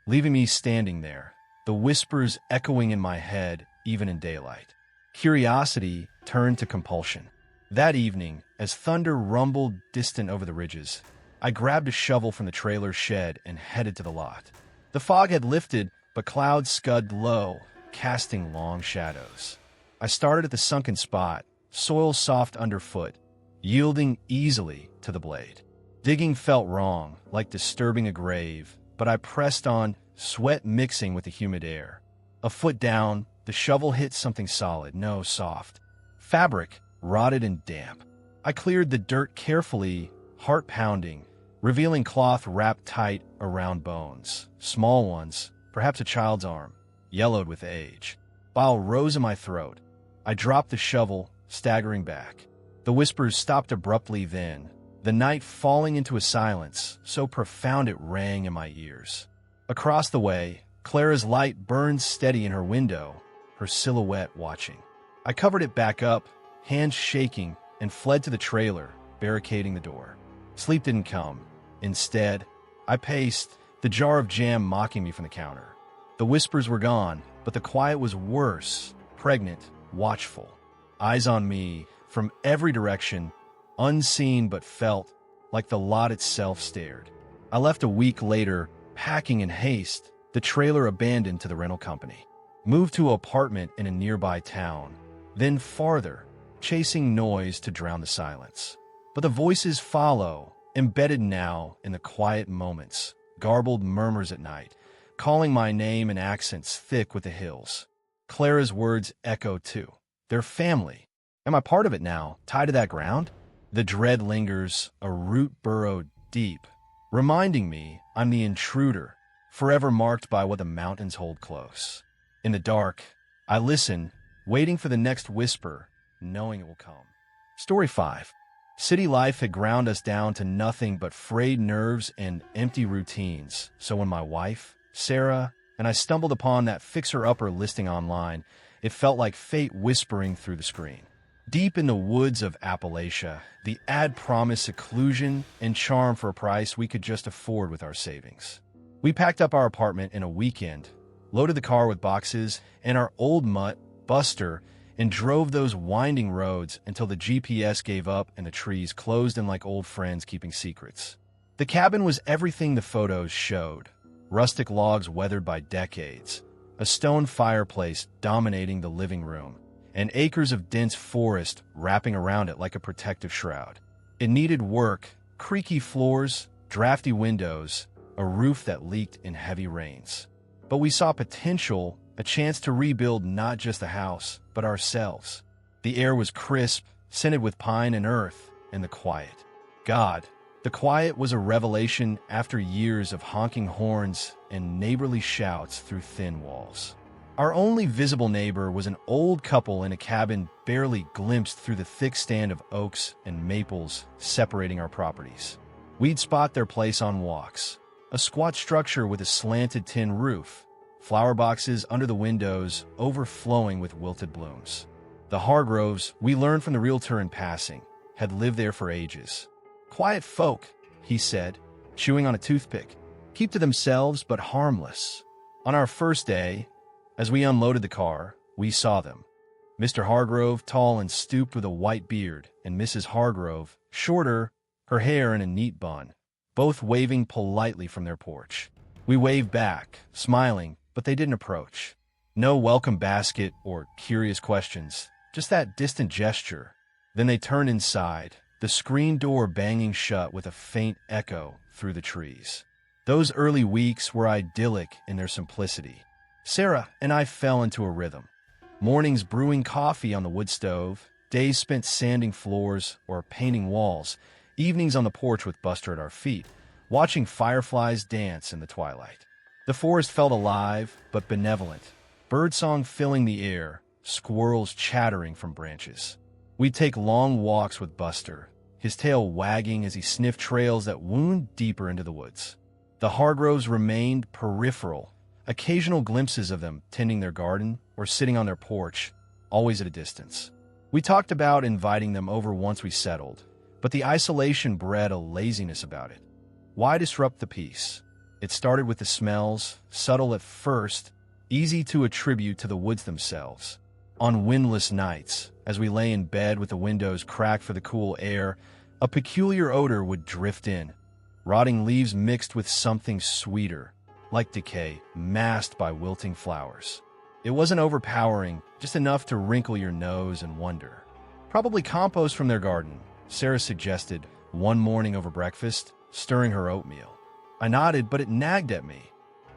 leaving me standing there, the whispers echoing in my head even in daylight. Curiosity turned to compulsion. That evening, as thunder rumbled distant over the ridges, I grabbed a shovel from the trailer's shed and headed to the lot. The fog had lifted, but clouds scudded low, casting long shadows. I started at the sunken spot, soil soft underfoot, yielding easily to the blade. Digging felt wrong, like disturbing a grave, but I pressed on, sweat mixing with the humid air. A foot down, the shovel hit something solid, no soft. Fabric, rotted and damp. I cleared the dirt carefully, heart pounding, revealing cloth wrapped tight around bones, small ones, perhaps a child's arm, yellowed with age. Bile rose in my throat. I dropped the shovel, staggering back. The whispers stopped abruptly then, the night falling into a silence so profound it rang in my ears. Across the way, Clara's light burned steady in her window, her silhouette watching. I covered it back up, hands shaking, and fled to the trailer, barricading the door. Sleep didn't come. Instead, I paced, the jar of jam mocking me from the counter. The whispers were gone, but the quiet was worse, pregnant, watchful. Eyes on me, from every direction, unseen but felt, like the lot itself stared. I left a week later, packing in haste, the trailer abandoned to the rental company. Moved to an apartment in a nearby town, then farther, chasing noise to drown the silence. But the voices follow, embedded now in the quiet moments, garbled murmurs at night, calling my name in accents thick with the hills. Clara's words echo too. Their family. Am I part of it now, tied to that ground? The dread lingers, a root burrowed deep, reminding me I'm the intruder, forever marked by what the mountains hold close. In the dark, I listen, waiting for the next whisper, knowing it will come. Story 5. City life had ground us down to nothing but frayed nerves and empty routines, so when my wife, Sarah, and I stumbled upon that fixer-upper listing online, it felt like fate whispering through the screen. Deep in the woods of Appalachia, the ad promised seclusion and charm for a price we could just afford with our savings. We packed up our apartment in a weekend, loaded the car with boxes, and our old mutt, Buster, and drove those winding roads until the GPS gave up and the trees closed in like old friends keeping secrets. The cabin was everything the photos showed. Rustic logs weathered by decades, a stone fireplace dominating the living room, and acres of dense forest wrapping around it like a protective shroud. It needed work, creaky floors, drafty windows, a roof that leaked in heavy rains. But we saw potential, a chance to rebuild not just the house, but ourselves. The air was crisp, scented with pine and earth, and the quiet. God, the quiet was a revelation after years of honking horns and neighborly shouts through thin walls. Our only visible neighbor was an old couple in a cabin barely glimpsed through the thick stand of oaks and maples separating our properties. We'd spot their place on walks, a squat structure with a slanted tin roof, flower boxes under the windows overflowing with wilted blooms. The Hargroves, we learned from the realtor in passing, had lived there for ages. Quiet folk, he said, chewing on a toothpick, keep to themselves but harmless. On our first day, as we unloaded the car, we saw them. Mr. Hargrove, tall and stooped with a white beard, and Mrs. Hargrove, shorter, her hair in a neat bun, both waving politely from their porch. We waved back, smiling, but they didn't approach. No welcome basket or curious questions, just that distant gesture. Then they turned inside, the screen door banging shut with a faint echo through the trees. Those early weeks were idyllic in their simplicity. Sarah and I fell into a rhythm. Mornings brewing coffee on the wood stove, days spent sanding floors or painting walls, evenings on the porch with Buster at our feet, watching fireflies dance in the twilight. The forest felt alive but benevolent, birdsong filling the air, squirrels chattering from branches. We'd take long walks with Buster, his tail wagging as he sniffed trails that wound deeper into the woods. The Hargroves remained peripheral, occasional glimpses of them tending their garden or sitting on their porch, always at a distance. We talked about inviting them over once we settled, but the isolation bred a laziness about it. Why disrupt the peace? It started with the smells, subtle at first, easy to attribute to the woods themselves. On windless nights, as we lay in bed with the windows cracked for the cool air, a peculiar odor would drift in, rotting leaves mixed with something sweeter, like decay, masked by wilting flowers. It wasn't overpowering, just enough to wrinkle your nose and wonder. Probably compost from their garden, Sarah suggested one morning over breakfast, stirring her oatmeal. I nodded, but it nagged at me.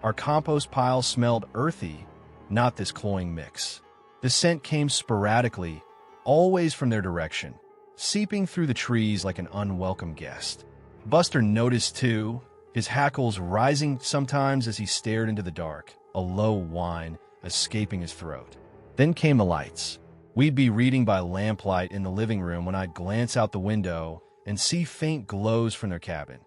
Our compost pile smelled earthy, not this cloying mix. The scent came sporadically, always from their direction, seeping through the trees like an unwelcome guest. Buster noticed too, his hackles rising sometimes as he stared into the dark, a low whine escaping his throat. Then came the lights. We'd be reading by lamplight in the living room when I'd glance out the window and see faint glows from their cabin.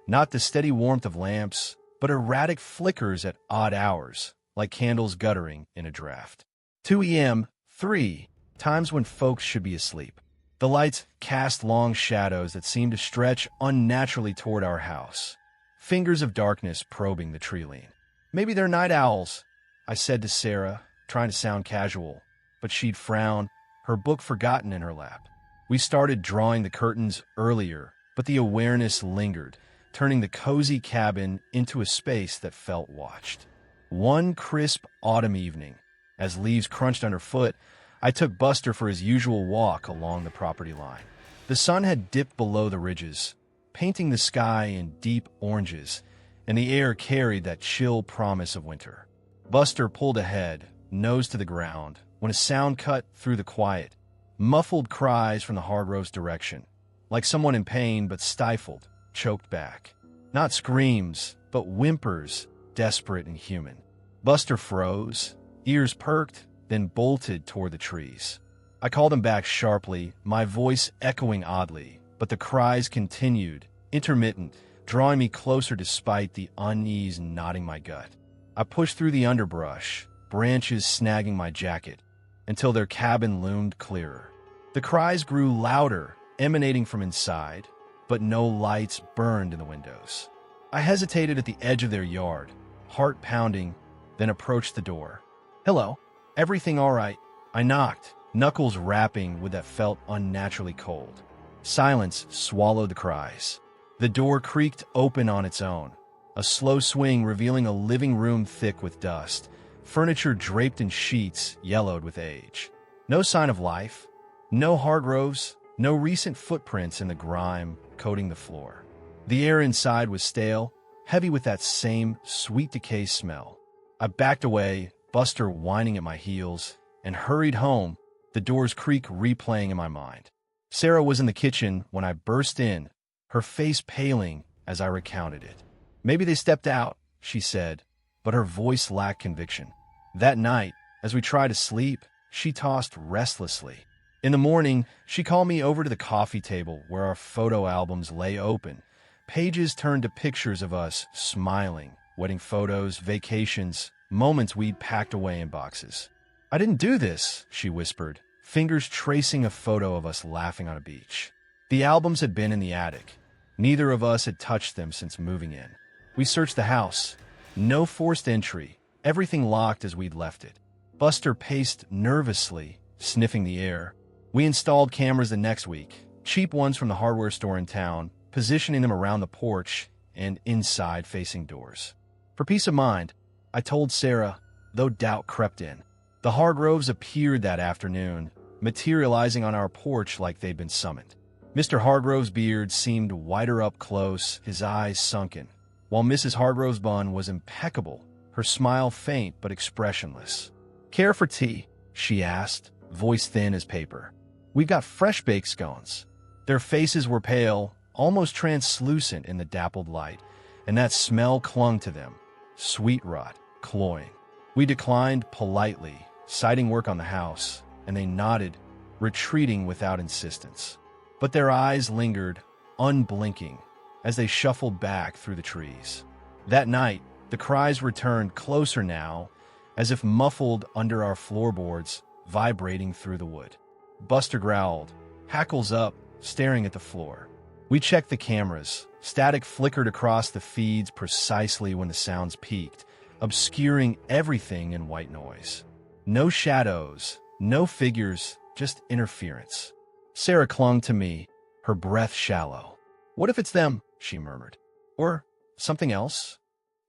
Not the steady warmth of lamps, but erratic flickers at odd hours, like candles guttering in a draft. 2 a.m., 3, times when folks should be asleep. The lights cast long shadows that seemed to stretch unnaturally toward our house. Fingers of darkness probing the tree lean. Maybe they're night owls, I said to Sarah, trying to sound casual, but she'd frown, her book forgotten in her lap. We started drawing the curtains earlier, but the awareness lingered, turning the cozy cabin into a space that felt watched. One crisp autumn evening, as leaves crunched underfoot, I took Buster for his usual walk along the property line. The sun had dipped below the ridges, painting the sky in deep oranges, and the air carried that chill promise of winter. Buster pulled ahead, nose to the ground, when a sound cut through the quiet, muffled cries from the Hargroves' direction, like someone in pain but stifled, choked back. Not screams, but whimpers, desperate and human. Buster froze, ears perked, then bolted toward the trees. I called him back sharply, my voice echoing oddly, but the cries continued, intermittent, drawing me closer despite the unease knotting my gut. I pushed through the underbrush, branches snagging my jacket, until their cabin loomed clearer. The cries grew louder, emanating from inside, but no lights burned in the windows. I hesitated at the edge of their yard, heart pounding, then approached the door. "Hello, everything all right?" I knocked, knuckles rapping with that felt unnaturally cold. Silence swallowed the cries. The door creaked open on its own, a slow swing revealing a living room thick with dust, furniture draped in sheets yellowed with age. No sign of life, no Hargroves, no recent footprints in the grime coating the floor. The air inside was stale, heavy with that same sweet decay smell. I backed away, Buster whining at my heels, and hurried home, the door's creak replaying in my mind. Sarah was in the kitchen when I burst in, her face paling as I recounted it. Maybe they stepped out, she said, but her voice lacked conviction. That night, as we tried to sleep, she tossed restlessly. In the morning, she called me over to the coffee table where our photo albums lay open. Pages turned to pictures of us smiling, wedding photos, vacations, moments we'd packed away in boxes. I didn't do this, she whispered, fingers tracing a photo of us laughing on a beach. The albums had been in the attic. Neither of us had touched them since moving in. We searched the house. No forced entry, everything locked as we'd left it. Buster paced nervously, sniffing the air. We installed cameras the next week, cheap ones from the hardware store in town, positioning them around the porch and inside facing doors. For peace of mind, I told Sarah, though doubt crept in. The Hargroves appeared that afternoon, materializing on our porch like they'd been summoned. Mr. Hargrove's beard seemed whiter up close, his eyes sunken, while Mrs. Hargrove's bun was impeccable, her smile faint but expressionless. "Care for tea?" she asked, voice thin as paper. "We've got fresh-baked scones." Their faces were pale, almost translucent in the dappled light, and that smell clung to them, sweet rot, cloying. We declined politely, citing work on the house, and they nodded, retreating without insistence. But their eyes lingered, unblinking, as they shuffled back through the trees. That night, the cries returned closer now, as if muffled under our floorboards, vibrating through the wood. Buster growled, hackles up, staring at the floor. We checked the cameras. Static flickered across the feeds precisely when the sounds peaked, obscuring everything in white noise. No shadows, no figures, just interference. Sarah clung to me, her breath shallow. "What if it's them?" she murmured. "Or something else?"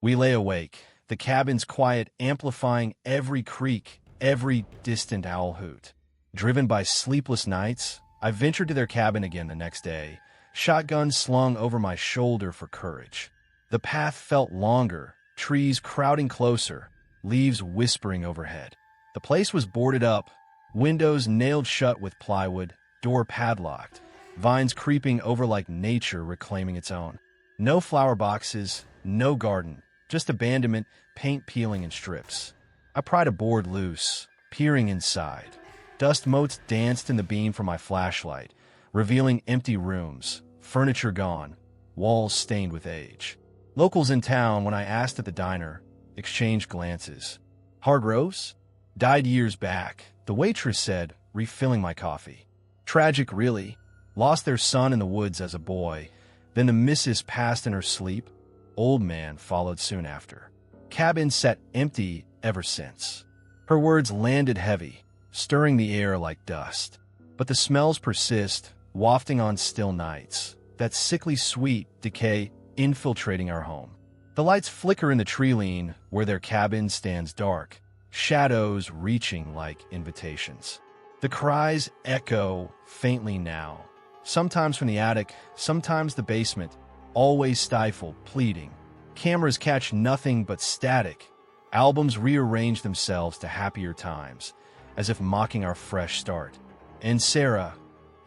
We lay awake, the cabin's quiet amplifying every creak, every distant owl hoot. Driven by sleepless nights, I ventured to their cabin again the next day, shotgun slung over my shoulder for courage. The path felt longer, trees crowding closer, leaves whispering overhead. The place was boarded up, windows nailed shut with plywood, door padlocked, vines creeping over like nature reclaiming its own. No flower boxes, no garden, just abandonment, paint peeling in strips. I pried a board loose, peering inside. Dust motes danced in the beam from my flashlight, revealing empty rooms, furniture gone, walls stained with age. Locals in town, when I asked at the diner, exchanged glances. "Hargroves?" "Died years back," the waitress said, refilling my coffee. "Tragic, really. Lost their son in the woods as a boy. Then the missus passed in her sleep. Old man followed soon after. Cabin sat empty ever since." Her words landed heavy, stirring the air like dust. But the smells persist, wafting on still nights, that sickly sweet decay infiltrating our home. The lights flicker in the tree lean where their cabin stands dark, shadows reaching like invitations. The cries echo faintly now, sometimes from the attic, sometimes the basement, always stifled, pleading. Cameras catch nothing but static. Albums rearrange themselves to happier times, as if mocking our fresh start. And Sarah,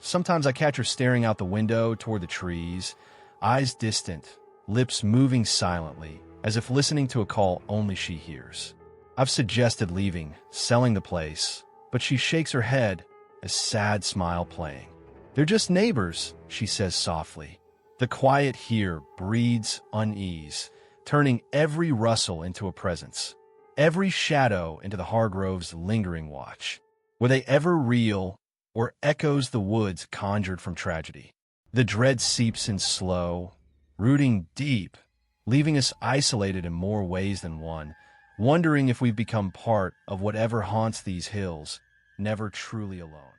sometimes I catch her staring out the window toward the trees, eyes distant, lips moving silently, as if listening to a call only she hears. I've suggested leaving, selling the place, but she shakes her head, a sad smile playing. "They're just neighbors," she says softly. The quiet here breeds unease, turning every rustle into a presence, every shadow into the Hargroves' lingering watch. Were they ever real, or echoes the woods conjured from tragedy? The dread seeps in slow, rooting deep, leaving us isolated in more ways than one, wondering if we've become part of whatever haunts these hills, never truly alone.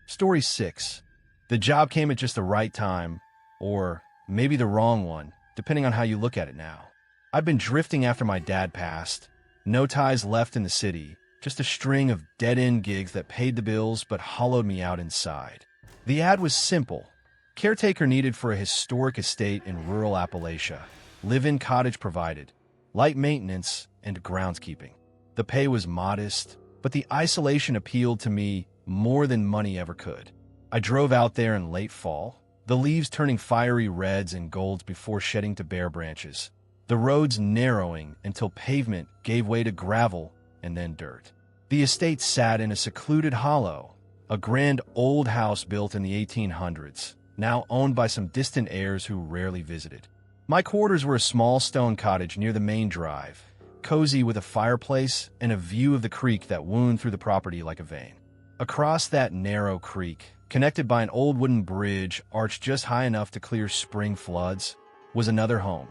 Story 6. The job came at just the right time, or maybe the wrong one, depending on how you look at it now. I'd been drifting after my dad passed. No ties left in the city, just a string of dead-end gigs that paid the bills but hollowed me out inside. The ad was simple. Caretaker needed for a historic estate in rural Appalachia. Live-in cottage provided. Light maintenance and groundskeeping. The pay was modest, but the isolation appealed to me more than money ever could. I drove out there in late fall, the leaves turning fiery reds and golds before shedding to bare branches. The roads narrowing until pavement gave way to gravel and then dirt. The estate sat in a secluded hollow, a grand old house built in the 1800s, now owned by some distant heirs who rarely visited. My quarters were a small stone cottage near the main drive, cozy with a fireplace and a view of the creek that wound through the property like a vein. Across that narrow creek, connected by an old wooden bridge arched just high enough to clear spring floods, was another home.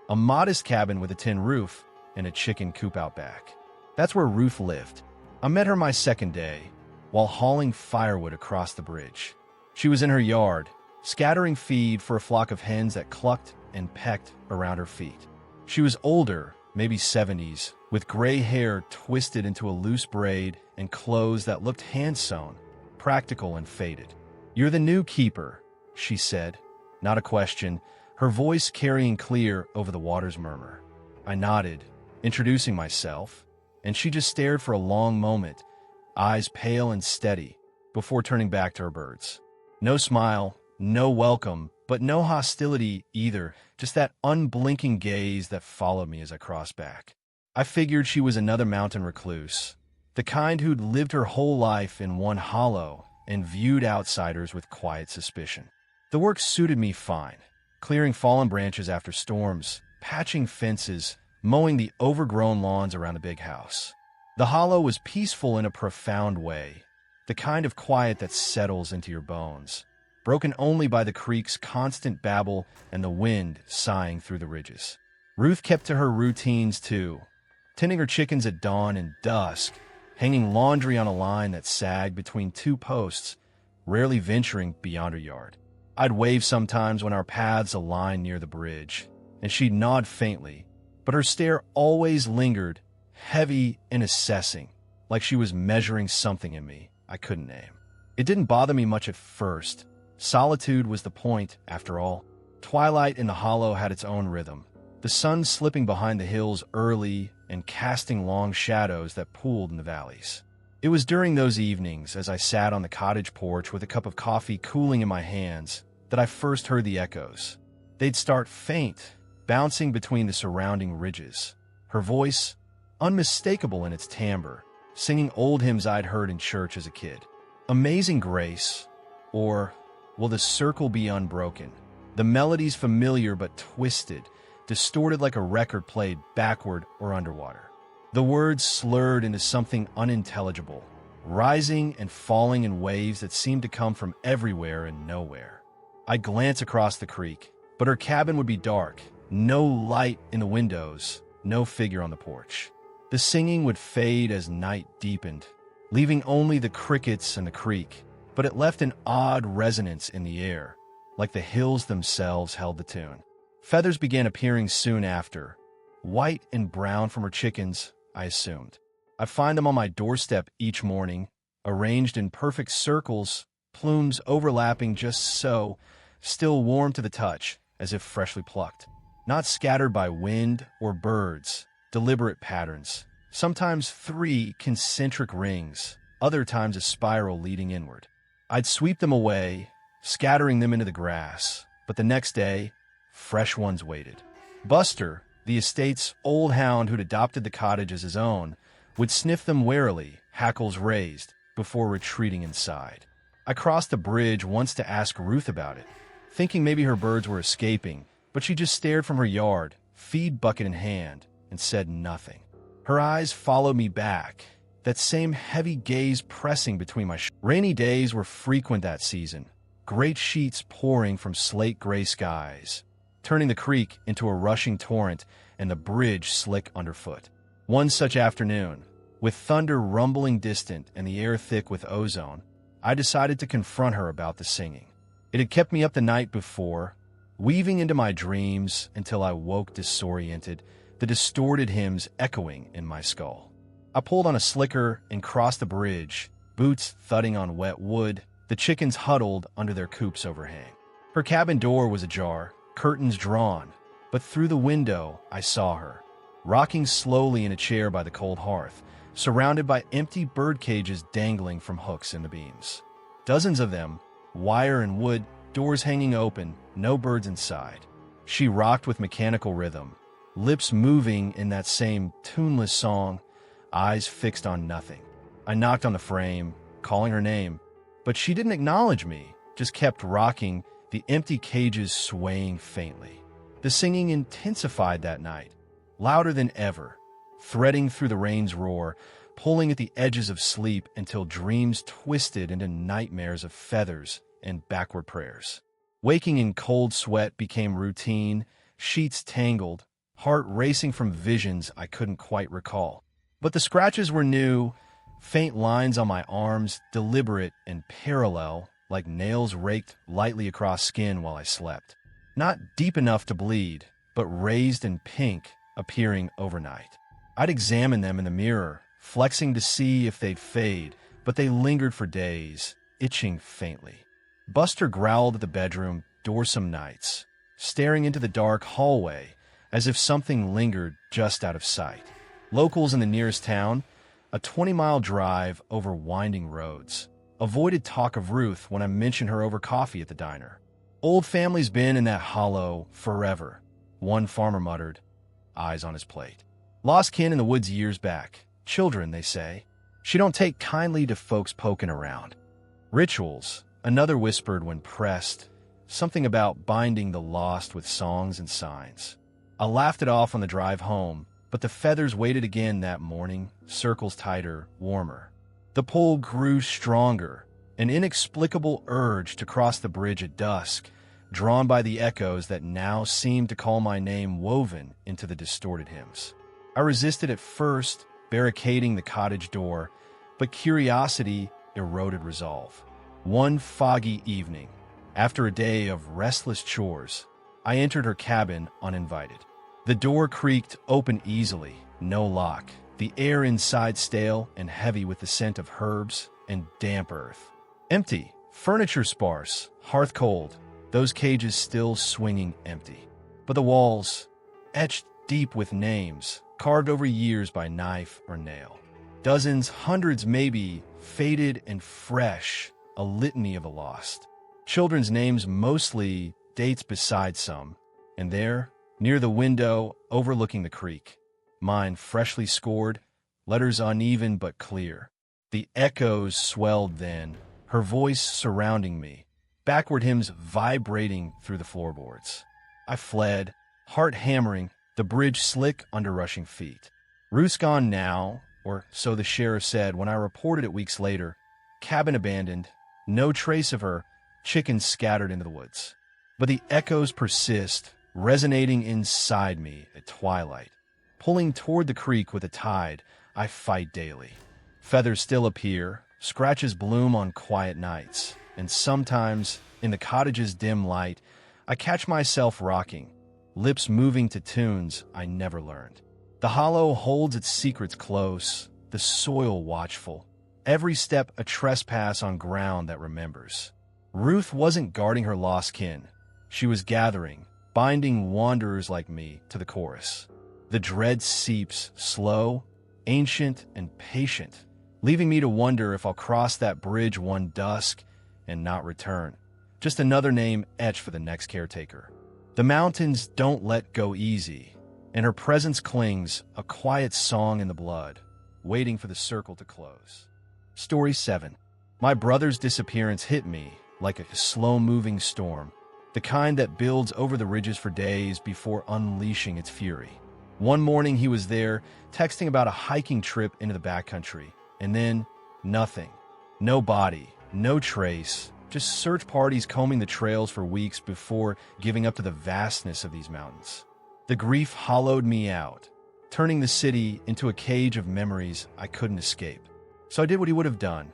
A modest cabin with a tin roof and a chicken coop out back. That's where Ruth lived. I met her my second day, while hauling firewood across the bridge. She was in her yard, scattering feed for a flock of hens that clucked and pecked around her feet. She was older, maybe 70s, with gray hair twisted into a loose braid and clothes that looked hand-sewn, practical and faded. "You're the new keeper," she said, not a question, her voice carrying clear over the water's murmur. I nodded, introducing myself, and she just stared for a long moment, eyes pale and steady, before turning back to her birds. No smile, no welcome, but no hostility either, just that unblinking gaze that followed me as I crossed back. I figured she was another mountain recluse, the kind who'd lived her whole life in one hollow and viewed outsiders with quiet suspicion. The work suited me fine, clearing fallen branches after storms, patching fences, mowing the overgrown lawns around the big house. The hollow was peaceful in a profound way, the kind of quiet that settles into your bones, broken only by the creek's constant babble and the wind sighing through the ridges. Ruth kept to her routines too, tending her chickens at dawn and dusk, hanging laundry on a line that sagged between two posts, rarely venturing beyond her yard. I'd wave sometimes when our paths aligned near the bridge, and she'd nod faintly, but her stare always lingered, heavy and assessing, like she was measuring something in me I couldn't name. It didn't bother me much at first. Solitude was the point, after all. Twilight in the hollow had its own rhythm, the sun slipping behind the hills early and casting long shadows that pooled in the valleys. It was during those evenings, as I sat on the cottage porch with a cup of coffee cooling in my hands, that I first heard the echoes. They'd start faint, bouncing between the surrounding ridges. Her voice, unmistakable in its timbre, singing old hymns I'd heard in church as a kid. Amazing Grace, or Will the Circle Be Unbroken? The melodies familiar but twisted, distorted like a record played backward or underwater. The words slurred into something unintelligible, rising and falling in waves that seemed to come from everywhere and nowhere. I'd glance across the creek, but her cabin would be dark, no light in the windows, no figure on the porch. The singing would fade as night deepened, leaving only the crickets and the creek, but it left an odd resonance in the air, like the hills themselves held the tune. Feathers began appearing soon after, white and brown from her chickens, I assumed. I'd find them on my doorstep each morning, arranged in perfect circles, plumes overlapping just so, still warm to the touch, as if freshly plucked. Not scattered by wind or birds, deliberate patterns, sometimes 3 concentric rings, other times a spiral leading inward. I'd sweep them away, scattering them into the grass, but the next day, fresh ones waited. Buster, the estate's old hound who'd adopted the cottage as his own, would sniff them warily, hackles raised, before retreating inside. I crossed the bridge once to ask Ruth about it, thinking maybe her birds were escaping, but she just stared from her yard, feed bucket in hand, and said nothing. Her eyes followed me back, that same heavy gaze pressing between my Rainy days were frequent that season, great sheets pouring from slate-gray skies, turning the creek into a rushing torrent and the bridge slick underfoot. One such afternoon, With thunder rumbling distant and the air thick with ozone, I decided to confront her about the singing. It had kept me up the night before, weaving into my dreams until I woke disoriented, the distorted hymns echoing in my skull. I pulled on a slicker and crossed the bridge, boots thudding on wet wood, the chickens huddled under their coops overhang. Her cabin door was ajar, curtains drawn, but through the window I saw her, rocking slowly in a chair by the cold hearth, surrounded by empty bird cages dangling from hooks in the beams. Dozens of them, wire and wood, doors hanging open, no birds inside. She rocked with mechanical rhythm, lips moving in that same tuneless song, eyes fixed on nothing. I knocked on the frame, calling her name, but she didn't acknowledge me, just kept rocking, the empty cages swaying faintly. The singing intensified that night, louder than ever, threading through the rain's roar, pulling at the edges of sleep until dreams twisted into nightmares of feathers and backward prayers. Waking in cold sweat became routine, sheets tangled, heart racing from visions I couldn't quite recall. But the scratches were new, faint lines on my arms, deliberate and parallel, like nails raked lightly across skin while I slept. Not deep enough to bleed, but raised and pink, appearing overnight. I'd examine them in the mirror, flexing to see if they'd fade, but they lingered for days, itching faintly. Buster growled at the bedroom door some nights, staring into the dark hallway as if something lingered just out of sight. Locals in the nearest town, a 20-mile drive over winding roads, avoided talk of Ruth when I mentioned her over coffee at the diner. Old family's been in that hollow forever, one farmer muttered, eyes on his plate. Lost kin in the woods years back. Children, they say. She don't take kindly to folks poking around. Rituals, another whispered when pressed, something about binding the lost with songs and signs. I laughed it off on the drive home, but the feathers waited again that morning, circles tighter, warmer. The pull grew stronger, an inexplicable urge to cross the bridge at dusk, drawn by the echoes that now seemed to call my name woven into the distorted hymns. I resisted at first, barricading the cottage door, but curiosity eroded resolve. One foggy evening, after a day of restless chores, I entered her cabin uninvited. The door creaked open easily, no lock, the air inside stale and heavy with the scent of herbs and damp earth. Empty, furniture sparse, hearth cold, those cages still swinging empty. But the walls, etched deep with names, carved over years by knife or nail. Dozens, hundreds maybe, faded and fresh, a litany of the lost. Children's names mostly, dates beside some. And there, near the window overlooking the creek, mine freshly scored, letters uneven but clear. The echoes swelled then, her voice surrounding me, backward hymns vibrating through the floorboards. I fled, heart hammering, the bridge slick under rushing feet. Ruth's gone now, or so the sheriff said when I reported it weeks later. Cabin abandoned, no trace of her, chickens scattered into the woods. But the echoes persist, resonating inside me at twilight. Pulling toward the creek with the tide, I fight daily. Feathers still appear, scratches bloom on quiet nights, and sometimes, in the cottage's dim light, I catch myself rocking, lips moving to tunes I never learned. The hollow holds its secrets close, the soil watchful, every step a trespass on ground that remembers. Ruth wasn't guarding her lost kin. She was gathering, binding wanderers like me to the chorus. The dread seeps, slow, ancient, and patient, leaving me to wonder if I'll cross that bridge one dusk and not return. Just another name etched for the next caretaker. The mountains don't let go easy, and her presence clings, a quiet song in the blood, waiting for the circle to close. Story 7. My brother's disappearance hit me like a slow-moving storm, the kind that builds over the ridges for days before unleashing its fury. One morning he was there, texting about a hiking trip into the backcountry, and then nothing. No body, no trace, just search parties combing the trails for weeks before giving up to the vastness of these mountains. The grief hollowed me out, turning the city into a cage of memories I couldn't escape. So I did what he would have done.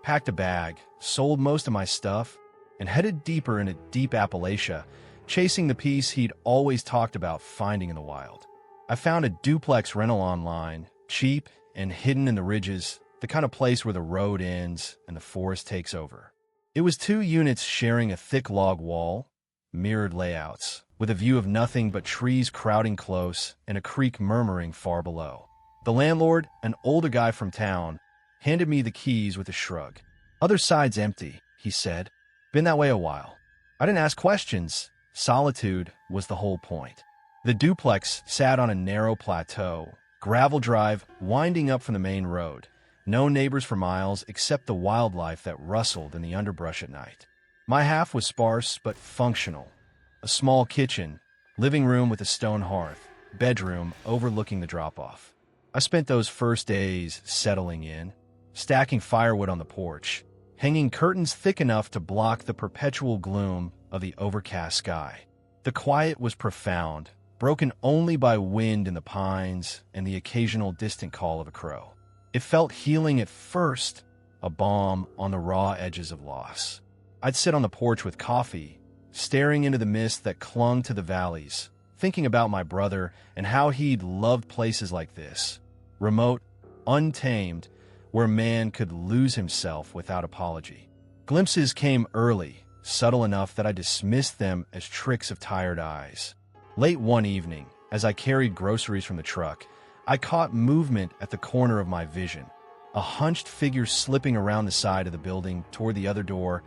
Packed a bag, sold most of my stuff, and headed deeper into Deep Appalachia, chasing the peace he'd always talked about finding in the wild. I found a duplex rental online, cheap and hidden in the ridges, the kind of place where the road ends and the forest takes over. It was 2 units sharing a thick log wall, mirrored layouts, with a view of nothing but trees crowding close and a creek murmuring far below. The landlord, an older guy from town, handed me the keys with a shrug. "Other side's empty," he said. "Been that way a while." I didn't ask questions. Solitude was the whole point. The duplex sat on a narrow plateau, gravel drive winding up from the main road. No neighbors for miles except the wildlife that rustled in the underbrush at night. My half was sparse but functional. A small kitchen, living room with a stone hearth, bedroom overlooking the drop-off. I spent those first days settling in, stacking firewood on the porch, hanging curtains thick enough to block the perpetual gloom of the overcast sky. The quiet was profound, broken only by wind in the pines and the occasional distant call of a crow. It felt healing at first, a balm on the raw edges of loss. I'd sit on the porch with coffee, staring into the mist that clung to the valleys, thinking about my brother and how he'd loved places like this, remote, untamed, where man could lose himself without apology. Glimpses came early, subtle enough that I dismissed them as tricks of tired eyes. Late one evening, as I carried groceries from the truck, I caught movement at the corner of my vision, a hunched figure slipping around the side of the building toward the other door,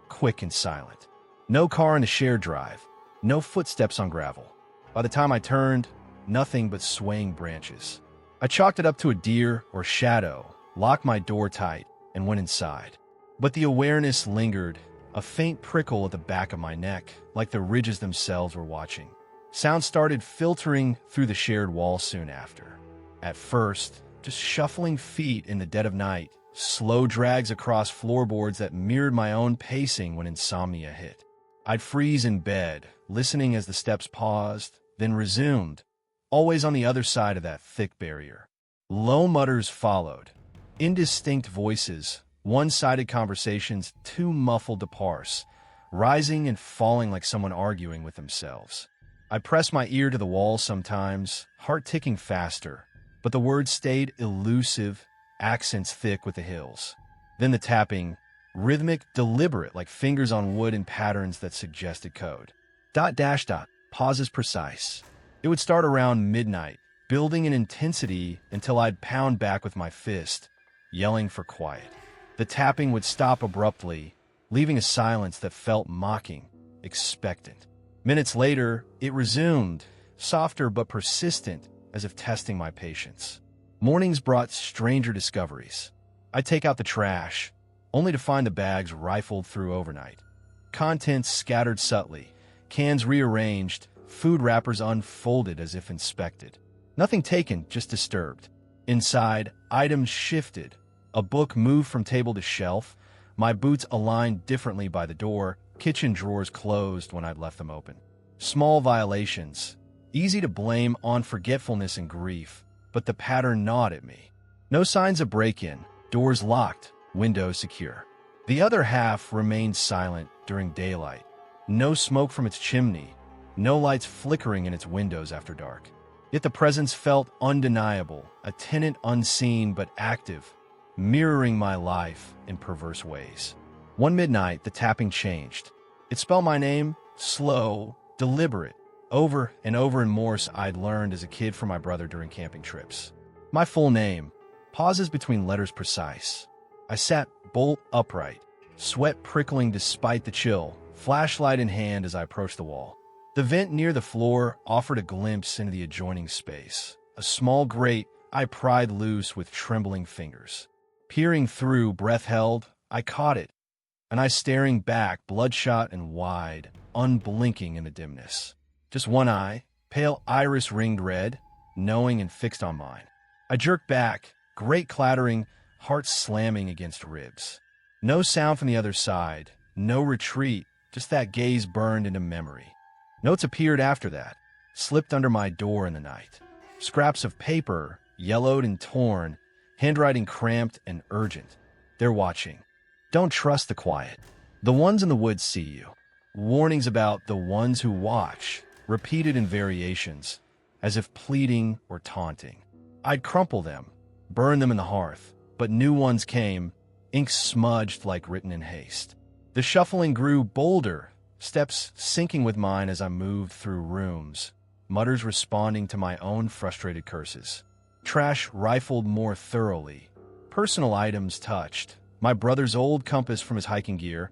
quick and silent. No car in the shared drive, no footsteps on gravel. By the time I turned, nothing but swaying branches. I chalked it up to a deer or shadow, locked my door tight, and went inside. But the awareness lingered, a faint prickle at the back of my neck, like the ridges themselves were watching. Sound started filtering through the shared wall soon after. At first, just shuffling feet in the dead of night, slow drags across floorboards that mirrored my own pacing when insomnia hit. I'd freeze in bed, listening as the steps paused, then resumed, always on the other side of that thick barrier. Low mutters followed, indistinct voices, one-sided conversations too muffled to parse, rising and falling like someone arguing with themselves. I pressed my ear to the wall sometimes, heart ticking faster, but the words stayed elusive, accents thick with the hills. Then the tapping, rhythmic, deliberate, like fingers on wood in patterns that suggested code. Dot dash dot, pauses precise. It would start around midnight, building in intensity until I'd pound back with my fist, yelling for quiet. The tapping would stop abruptly, leaving a silence that felt mocking, expectant. Minutes later, it resumed, softer but persistent, as if testing my patience. Mornings brought stranger discoveries. I'd take out the trash, only to find the bags rifled through overnight. Contents scattered subtly, cans rearranged, food wrappers unfolded as if inspected. Nothing taken, just disturbed. Inside, items shifted. A book moved from table to shelf, my boots aligned differently by the door, kitchen drawers closed when I'd left them open. Small violations, easy to blame on forgetfulness and grief, but the pattern gnawed at me. No signs of break-in, doors locked, windows secure. The other half remained silent during daylight. No smoke from its chimney, no lights flickering in its windows after dark. Yet the presence felt undeniable, a tenant unseen but active, mirroring my life in perverse ways. One midnight, the tapping changed. It spelled my name, slow, deliberate, over and over in Morse I'd learned as a kid from my brother during camping trips. My full name, pauses between letters precise. I sat bolt upright, sweat prickling despite the chill, flashlight in hand as I approached the wall. The vent near the floor offered a glimpse into the adjoining space, a small grate I pried loose with trembling fingers. Peering through, breath held, I caught it, an eye staring back, bloodshot and wide, unblinking in the dimness. Just one eye, pale iris ringed red, knowing and fixed on mine. I jerked back, great clattering, heart slamming against ribs. No sound from the other side, no retreat, just that gaze burned into memory. Notes appeared after that, slipped under my door in the night. Scraps of paper, yellowed and torn, handwriting cramped and urgent. They're watching. Don't trust the quiet. The ones in the woods see you. Warnings about the ones who watch, repeated in variations, as if pleading or taunting. I'd crumple them, burn them in the hearth, but new ones came, ink smudged like written in haste. The shuffling grew bolder, steps syncing with mine as I moved through rooms, mutters responding to my own frustrated curses. Trash rifled more thoroughly, personal items touched. My brother's old compass from his hiking gear,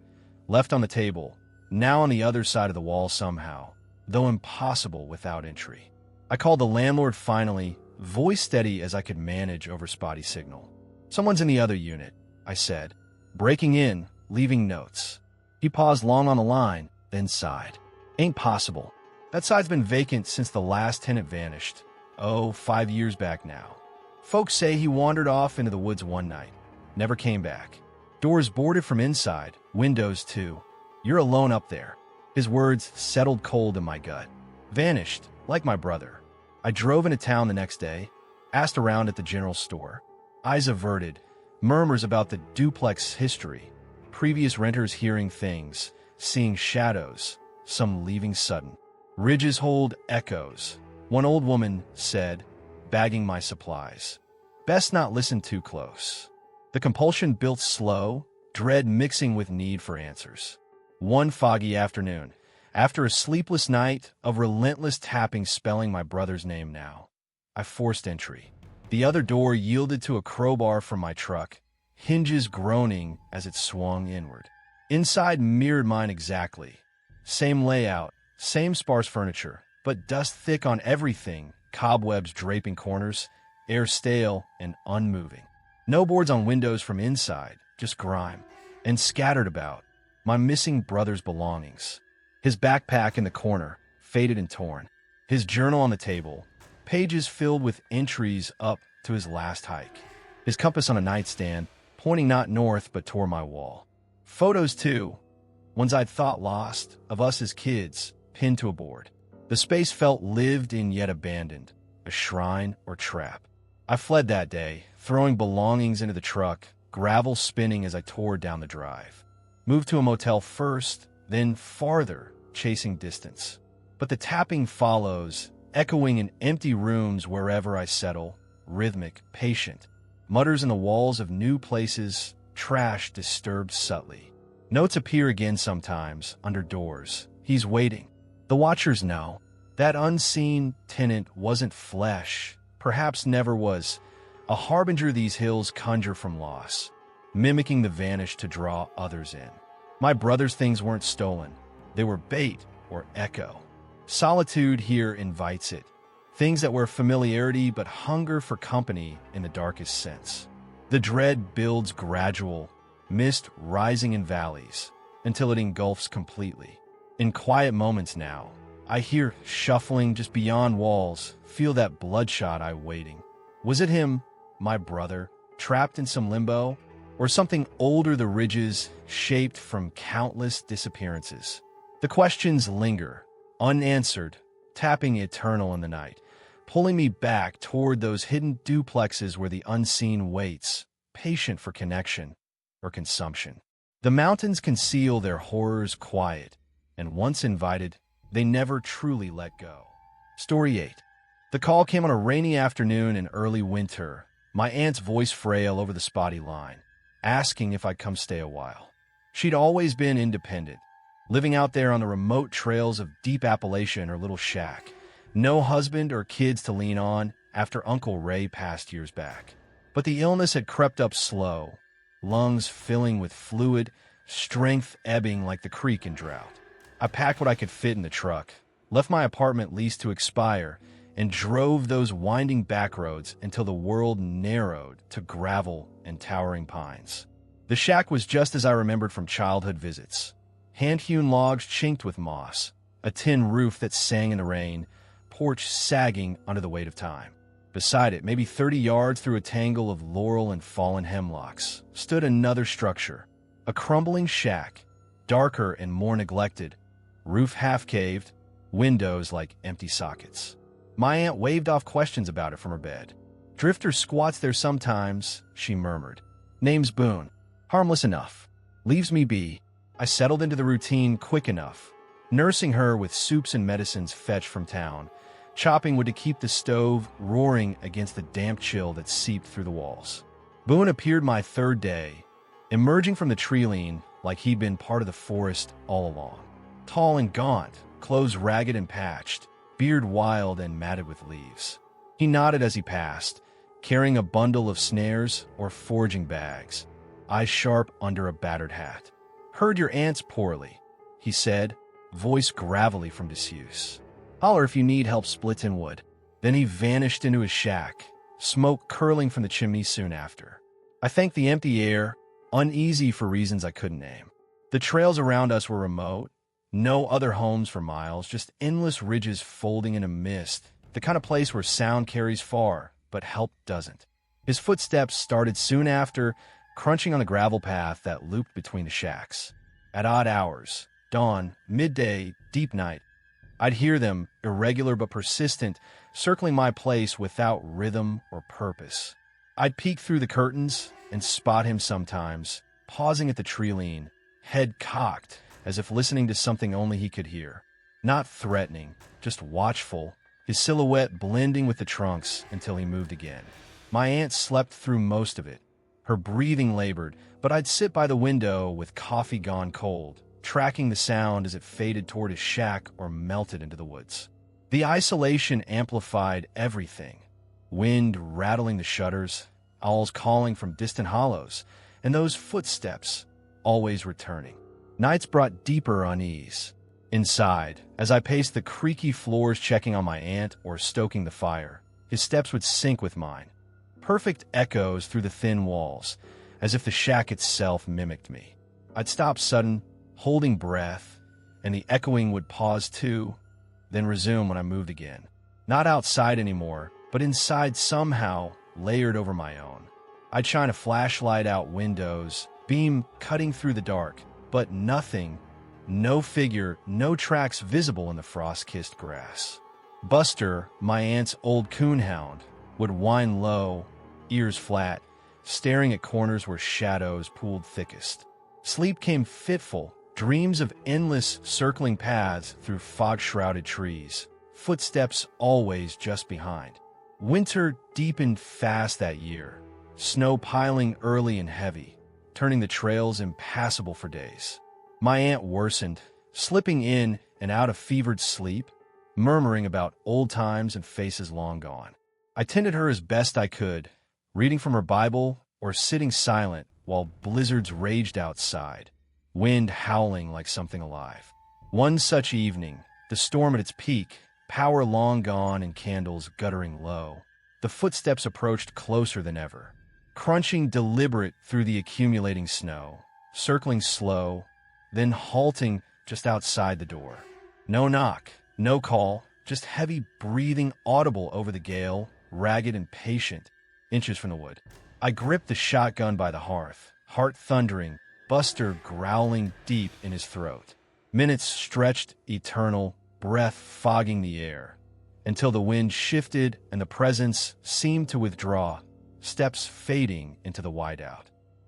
left on the table, now on the other side of the wall somehow, though impossible without entry. I called the landlord finally, voice steady as I could manage over spotty signal. "Someone's in the other unit," I said, breaking in, leaving notes. He paused long on the line, then sighed. "Ain't possible. That side's been vacant since the last tenant vanished. Oh, 5 years back now. Folks say he wandered off into the woods one night. Never came back. Doors boarded from inside, windows too. You're alone up there." His words settled cold in my gut. Vanished, like my brother. I drove into town the next day, asked around at the general store. Eyes averted, murmurs about the duplex history. Previous renters hearing things, seeing shadows, some leaving sudden. Ridges hold echoes. One old woman said, bagging my supplies. Best not listen too close. The compulsion built slow, dread mixing with need for answers. One foggy afternoon, after a sleepless night of relentless tapping spelling my brother's name now, I forced entry. The other door yielded to a crowbar from my truck, hinges groaning as it swung inward. Inside mirrored mine exactly. Same layout, same sparse furniture, but dust thick on everything, cobwebs draping corners, air stale and unmoving. No boards on windows from inside, just grime. And scattered about, my missing brother's belongings. His backpack in the corner, faded and torn. His journal on the table, pages filled with entries up to his last hike. His compass on a nightstand, pointing not north but toward my wall. Photos too, ones I'd thought lost, of us as kids, pinned to a board. The space felt lived in yet abandoned, a shrine or trap. I fled that day, throwing belongings into the truck, gravel spinning as I tore down the drive. Moved to a motel first, then farther, chasing distance. But the tapping follows, echoing in empty rooms wherever I settle, rhythmic, patient. Mutters in the walls of new places, trash disturbed subtly. Notes appear again sometimes, under doors. He's waiting. The watchers know. That unseen tenant wasn't flesh, perhaps never was, a harbinger these hills conjure from loss, mimicking the vanished to draw others in. My brother's things weren't stolen. They were bait or echo. Solitude here invites it. Things that were familiarity but hunger for company in the darkest sense. The dread builds gradual, mist rising in valleys, until it engulfs completely. In quiet moments now, I hear shuffling just beyond walls, feel that bloodshot eye waiting. Was it him, my brother, trapped in some limbo, or something older the ridges, shaped from countless disappearances? The questions linger, unanswered, tapping eternal in the night, pulling me back toward those hidden duplexes where the unseen waits, patient for connection or consumption. The mountains conceal their horrors quiet, and once invited, they never truly let go. Story 8. The call came on a rainy afternoon in early winter, my aunt's voice frail over the spotty line, asking if I'd come stay a while. She'd always been independent, living out there on the remote trails of Deep Appalachia in her little shack. No husband or kids to lean on after Uncle Ray passed years back. But the illness had crept up slow, lungs filling with fluid, strength ebbing like the creek in drought. I packed what I could fit in the truck, left my apartment lease to expire, and drove those winding back roads until the world narrowed to gravel and towering pines. The shack was just as I remembered from childhood visits. Hand-hewn logs chinked with moss, a tin roof that sang in the rain, porch sagging under the weight of time. Beside it, maybe 30 yards through a tangle of laurel and fallen hemlocks, stood another structure, a crumbling shack, darker and more neglected, roof half-caved, windows like empty sockets. My aunt waved off questions about it from her bed. "Drifter squats there sometimes," she murmured. "Name's Boone. Harmless enough. Leaves me be." I settled into the routine quick enough, nursing her with soups and medicines fetched from town, chopping wood to keep the stove roaring against the damp chill that seeped through the walls. Boone appeared my third day, emerging from the tree-line like he'd been part of the forest all along. Tall and gaunt, clothes ragged and patched, beard wild and matted with leaves. He nodded as he passed, carrying a bundle of snares or foraging bags, eyes sharp under a battered hat. "Heard your aunt's poorly," he said, voice gravelly from disuse. "Holler if you need help splitting wood." Then he vanished into his shack, smoke curling from the chimney soon after. I thanked the empty air, uneasy for reasons I couldn't name. The trails around us were remote, no other homes for miles, just endless ridges folding in a mist, the kind of place where sound carries far, but help doesn't. His footsteps started soon after, crunching on the gravel path that looped between the shacks. At odd hours, dawn, midday, deep night, I'd hear them, irregular but persistent, circling my place without rhythm or purpose. I'd peek through the curtains and spot him sometimes, pausing at the tree-line, head cocked, as if listening to something only he could hear. Not threatening, just watchful, his silhouette blending with the trunks until he moved again. My aunt slept through most of it. Her breathing labored, but I'd sit by the window with coffee gone cold, tracking the sound as it faded toward his shack or melted into the woods. The isolation amplified everything. Wind rattling the shutters, owls calling from distant hollows, and those footsteps always returning. Nights brought deeper unease. Inside, as I paced the creaky floors checking on my aunt or stoking the fire, his steps would sync with mine. Perfect echoes through the thin walls, as if the shack itself mimicked me. I'd stop sudden, holding breath, and the echoing would pause too, then resume when I moved again. Not outside anymore, but inside somehow, layered over my own. I'd shine a flashlight out windows, beam cutting through the dark, but nothing, no figure, no tracks visible in the frost-kissed grass. Buster, my aunt's old coonhound, would whine low, ears flat, staring at corners where shadows pooled thickest. Sleep came fitful, dreams of endless circling paths through fog-shrouded trees, footsteps always just behind. Winter deepened fast that year, snow piling early and heavy, turning the trails impassable for days. My aunt worsened, slipping in and out of fevered sleep, murmuring about old times and faces long gone. I tended her as best I could, reading from her Bible or sitting silent while blizzards raged outside, wind howling like something alive. One such evening, the storm at its peak, power long gone and candles guttering low, the footsteps approached closer than ever, crunching deliberate through the accumulating snow, circling slow, then halting just outside the door. No knock, no call, just heavy breathing audible over the gale, ragged and patient, inches from the wood. I gripped the shotgun by the hearth, heart thundering, Buster growling deep in his throat. Minutes stretched eternal, breath fogging the air, until the wind shifted and the presence seemed to withdraw, steps fading into the whiteout.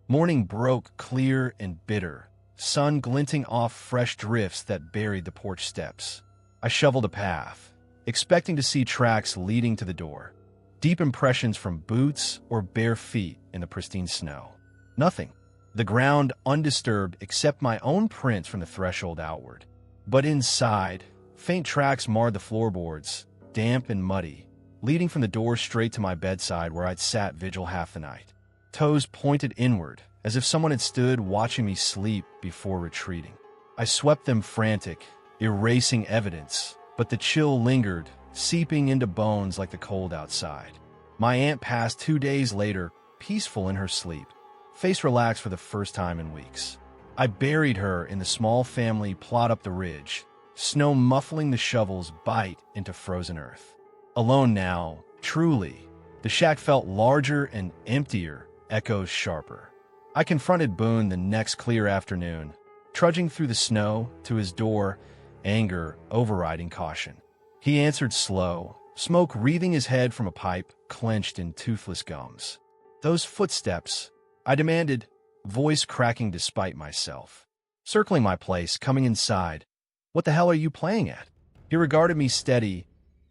Morning broke clear and bitter, sun glinting off fresh drifts that buried the porch steps. I shoveled a path, expecting to see tracks leading to the door. Deep impressions from boots or bare feet in the pristine snow. Nothing. The ground undisturbed except my own prints from the threshold outward. But inside, faint tracks marred the floorboards, damp and muddy, leading from the door straight to my bedside where I'd sat vigil half the night. Toes pointed inward, as if someone had stood watching me sleep before retreating. I swept them frantic, erasing evidence, but the chill lingered, seeping into bones like the cold outside. My aunt passed 2 days later, peaceful in her sleep, face relaxed for the first time in weeks. I buried her in the small family plot up the ridge, snow muffling the shovel's bite into frozen earth. Alone now, truly, the shack felt larger and emptier, echoes sharper. I confronted Boone the next clear afternoon, trudging through the snow to his door, anger overriding caution. He answered slow, smoke wreathing his head from a pipe clenched in toothless gums. "Those footsteps," I demanded, voice cracking despite myself. Circling my place, coming inside. "What the hell are you playing at?" He regarded me steady,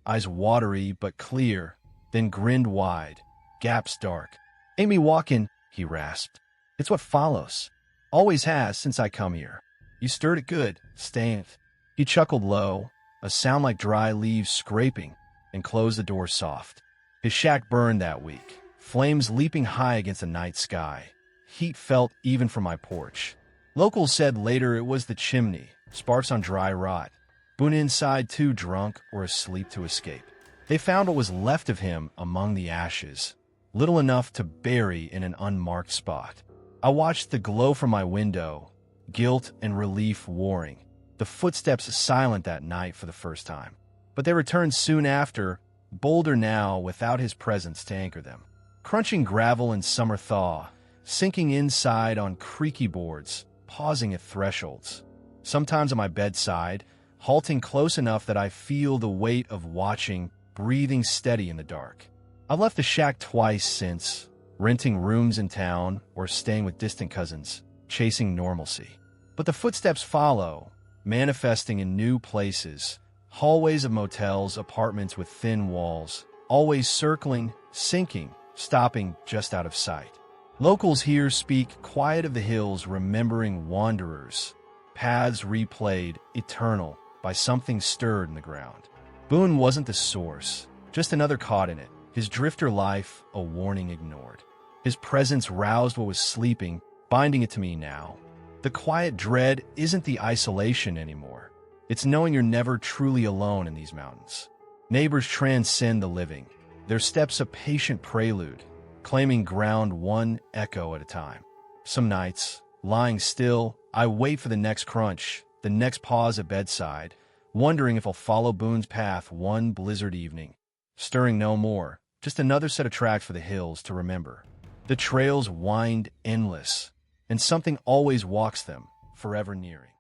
eyes watery but clear, then grinned wide, gaps dark. "Ain't me walking," he rasped. "It's what follows. Always has since I come here. You stirred it good, staying." He chuckled low, a sound like dry leaves scraping, and closed the door soft. His shack burned that week, flames leaping high against the night sky. Heat felt even from my porch. Locals said later it was the chimney, sparks on dry rot. Boone inside too drunk or asleep to escape. They found what was left of him among the ashes, little enough to bury in an unmarked spot. I watched the glow from my window, guilt and relief warring, the footsteps silent that night for the first time. But they returned soon after, bolder now without his presence to anchor them. Crunching gravel in summer thaw, sinking inside on creaky boards, pausing at thresholds. Sometimes at my bedside, halting close enough that I feel the weight of watching, breathing steady in the dark. I've left the shack twice since, renting rooms in town or staying with distant cousins, chasing normalcy. But the footsteps follow, manifesting in new places, hallways of motels, apartments with thin walls, always circling, sinking, stopping just out of sight. Locals here speak quiet of the hills, remembering wanderers, paths replayed, eternal, by something stirred in the ground. Boone wasn't the source, just another caught in it, his drifter life a warning ignored. His presence roused what was sleeping, binding it to me now. The quiet dread isn't the isolation anymore. It's knowing you're never truly alone in these mountains. Neighbors transcend the living, their steps a patient prelude, claiming ground one echo at a time. Some nights, lying still, I wait for the next crunch, the next pause at bedside, wondering if I'll follow Boone's path one blizzard evening. Stirring no more, just another set of tracks for the hills to remember. The trails wind endless, and something always walks them, forever nearing.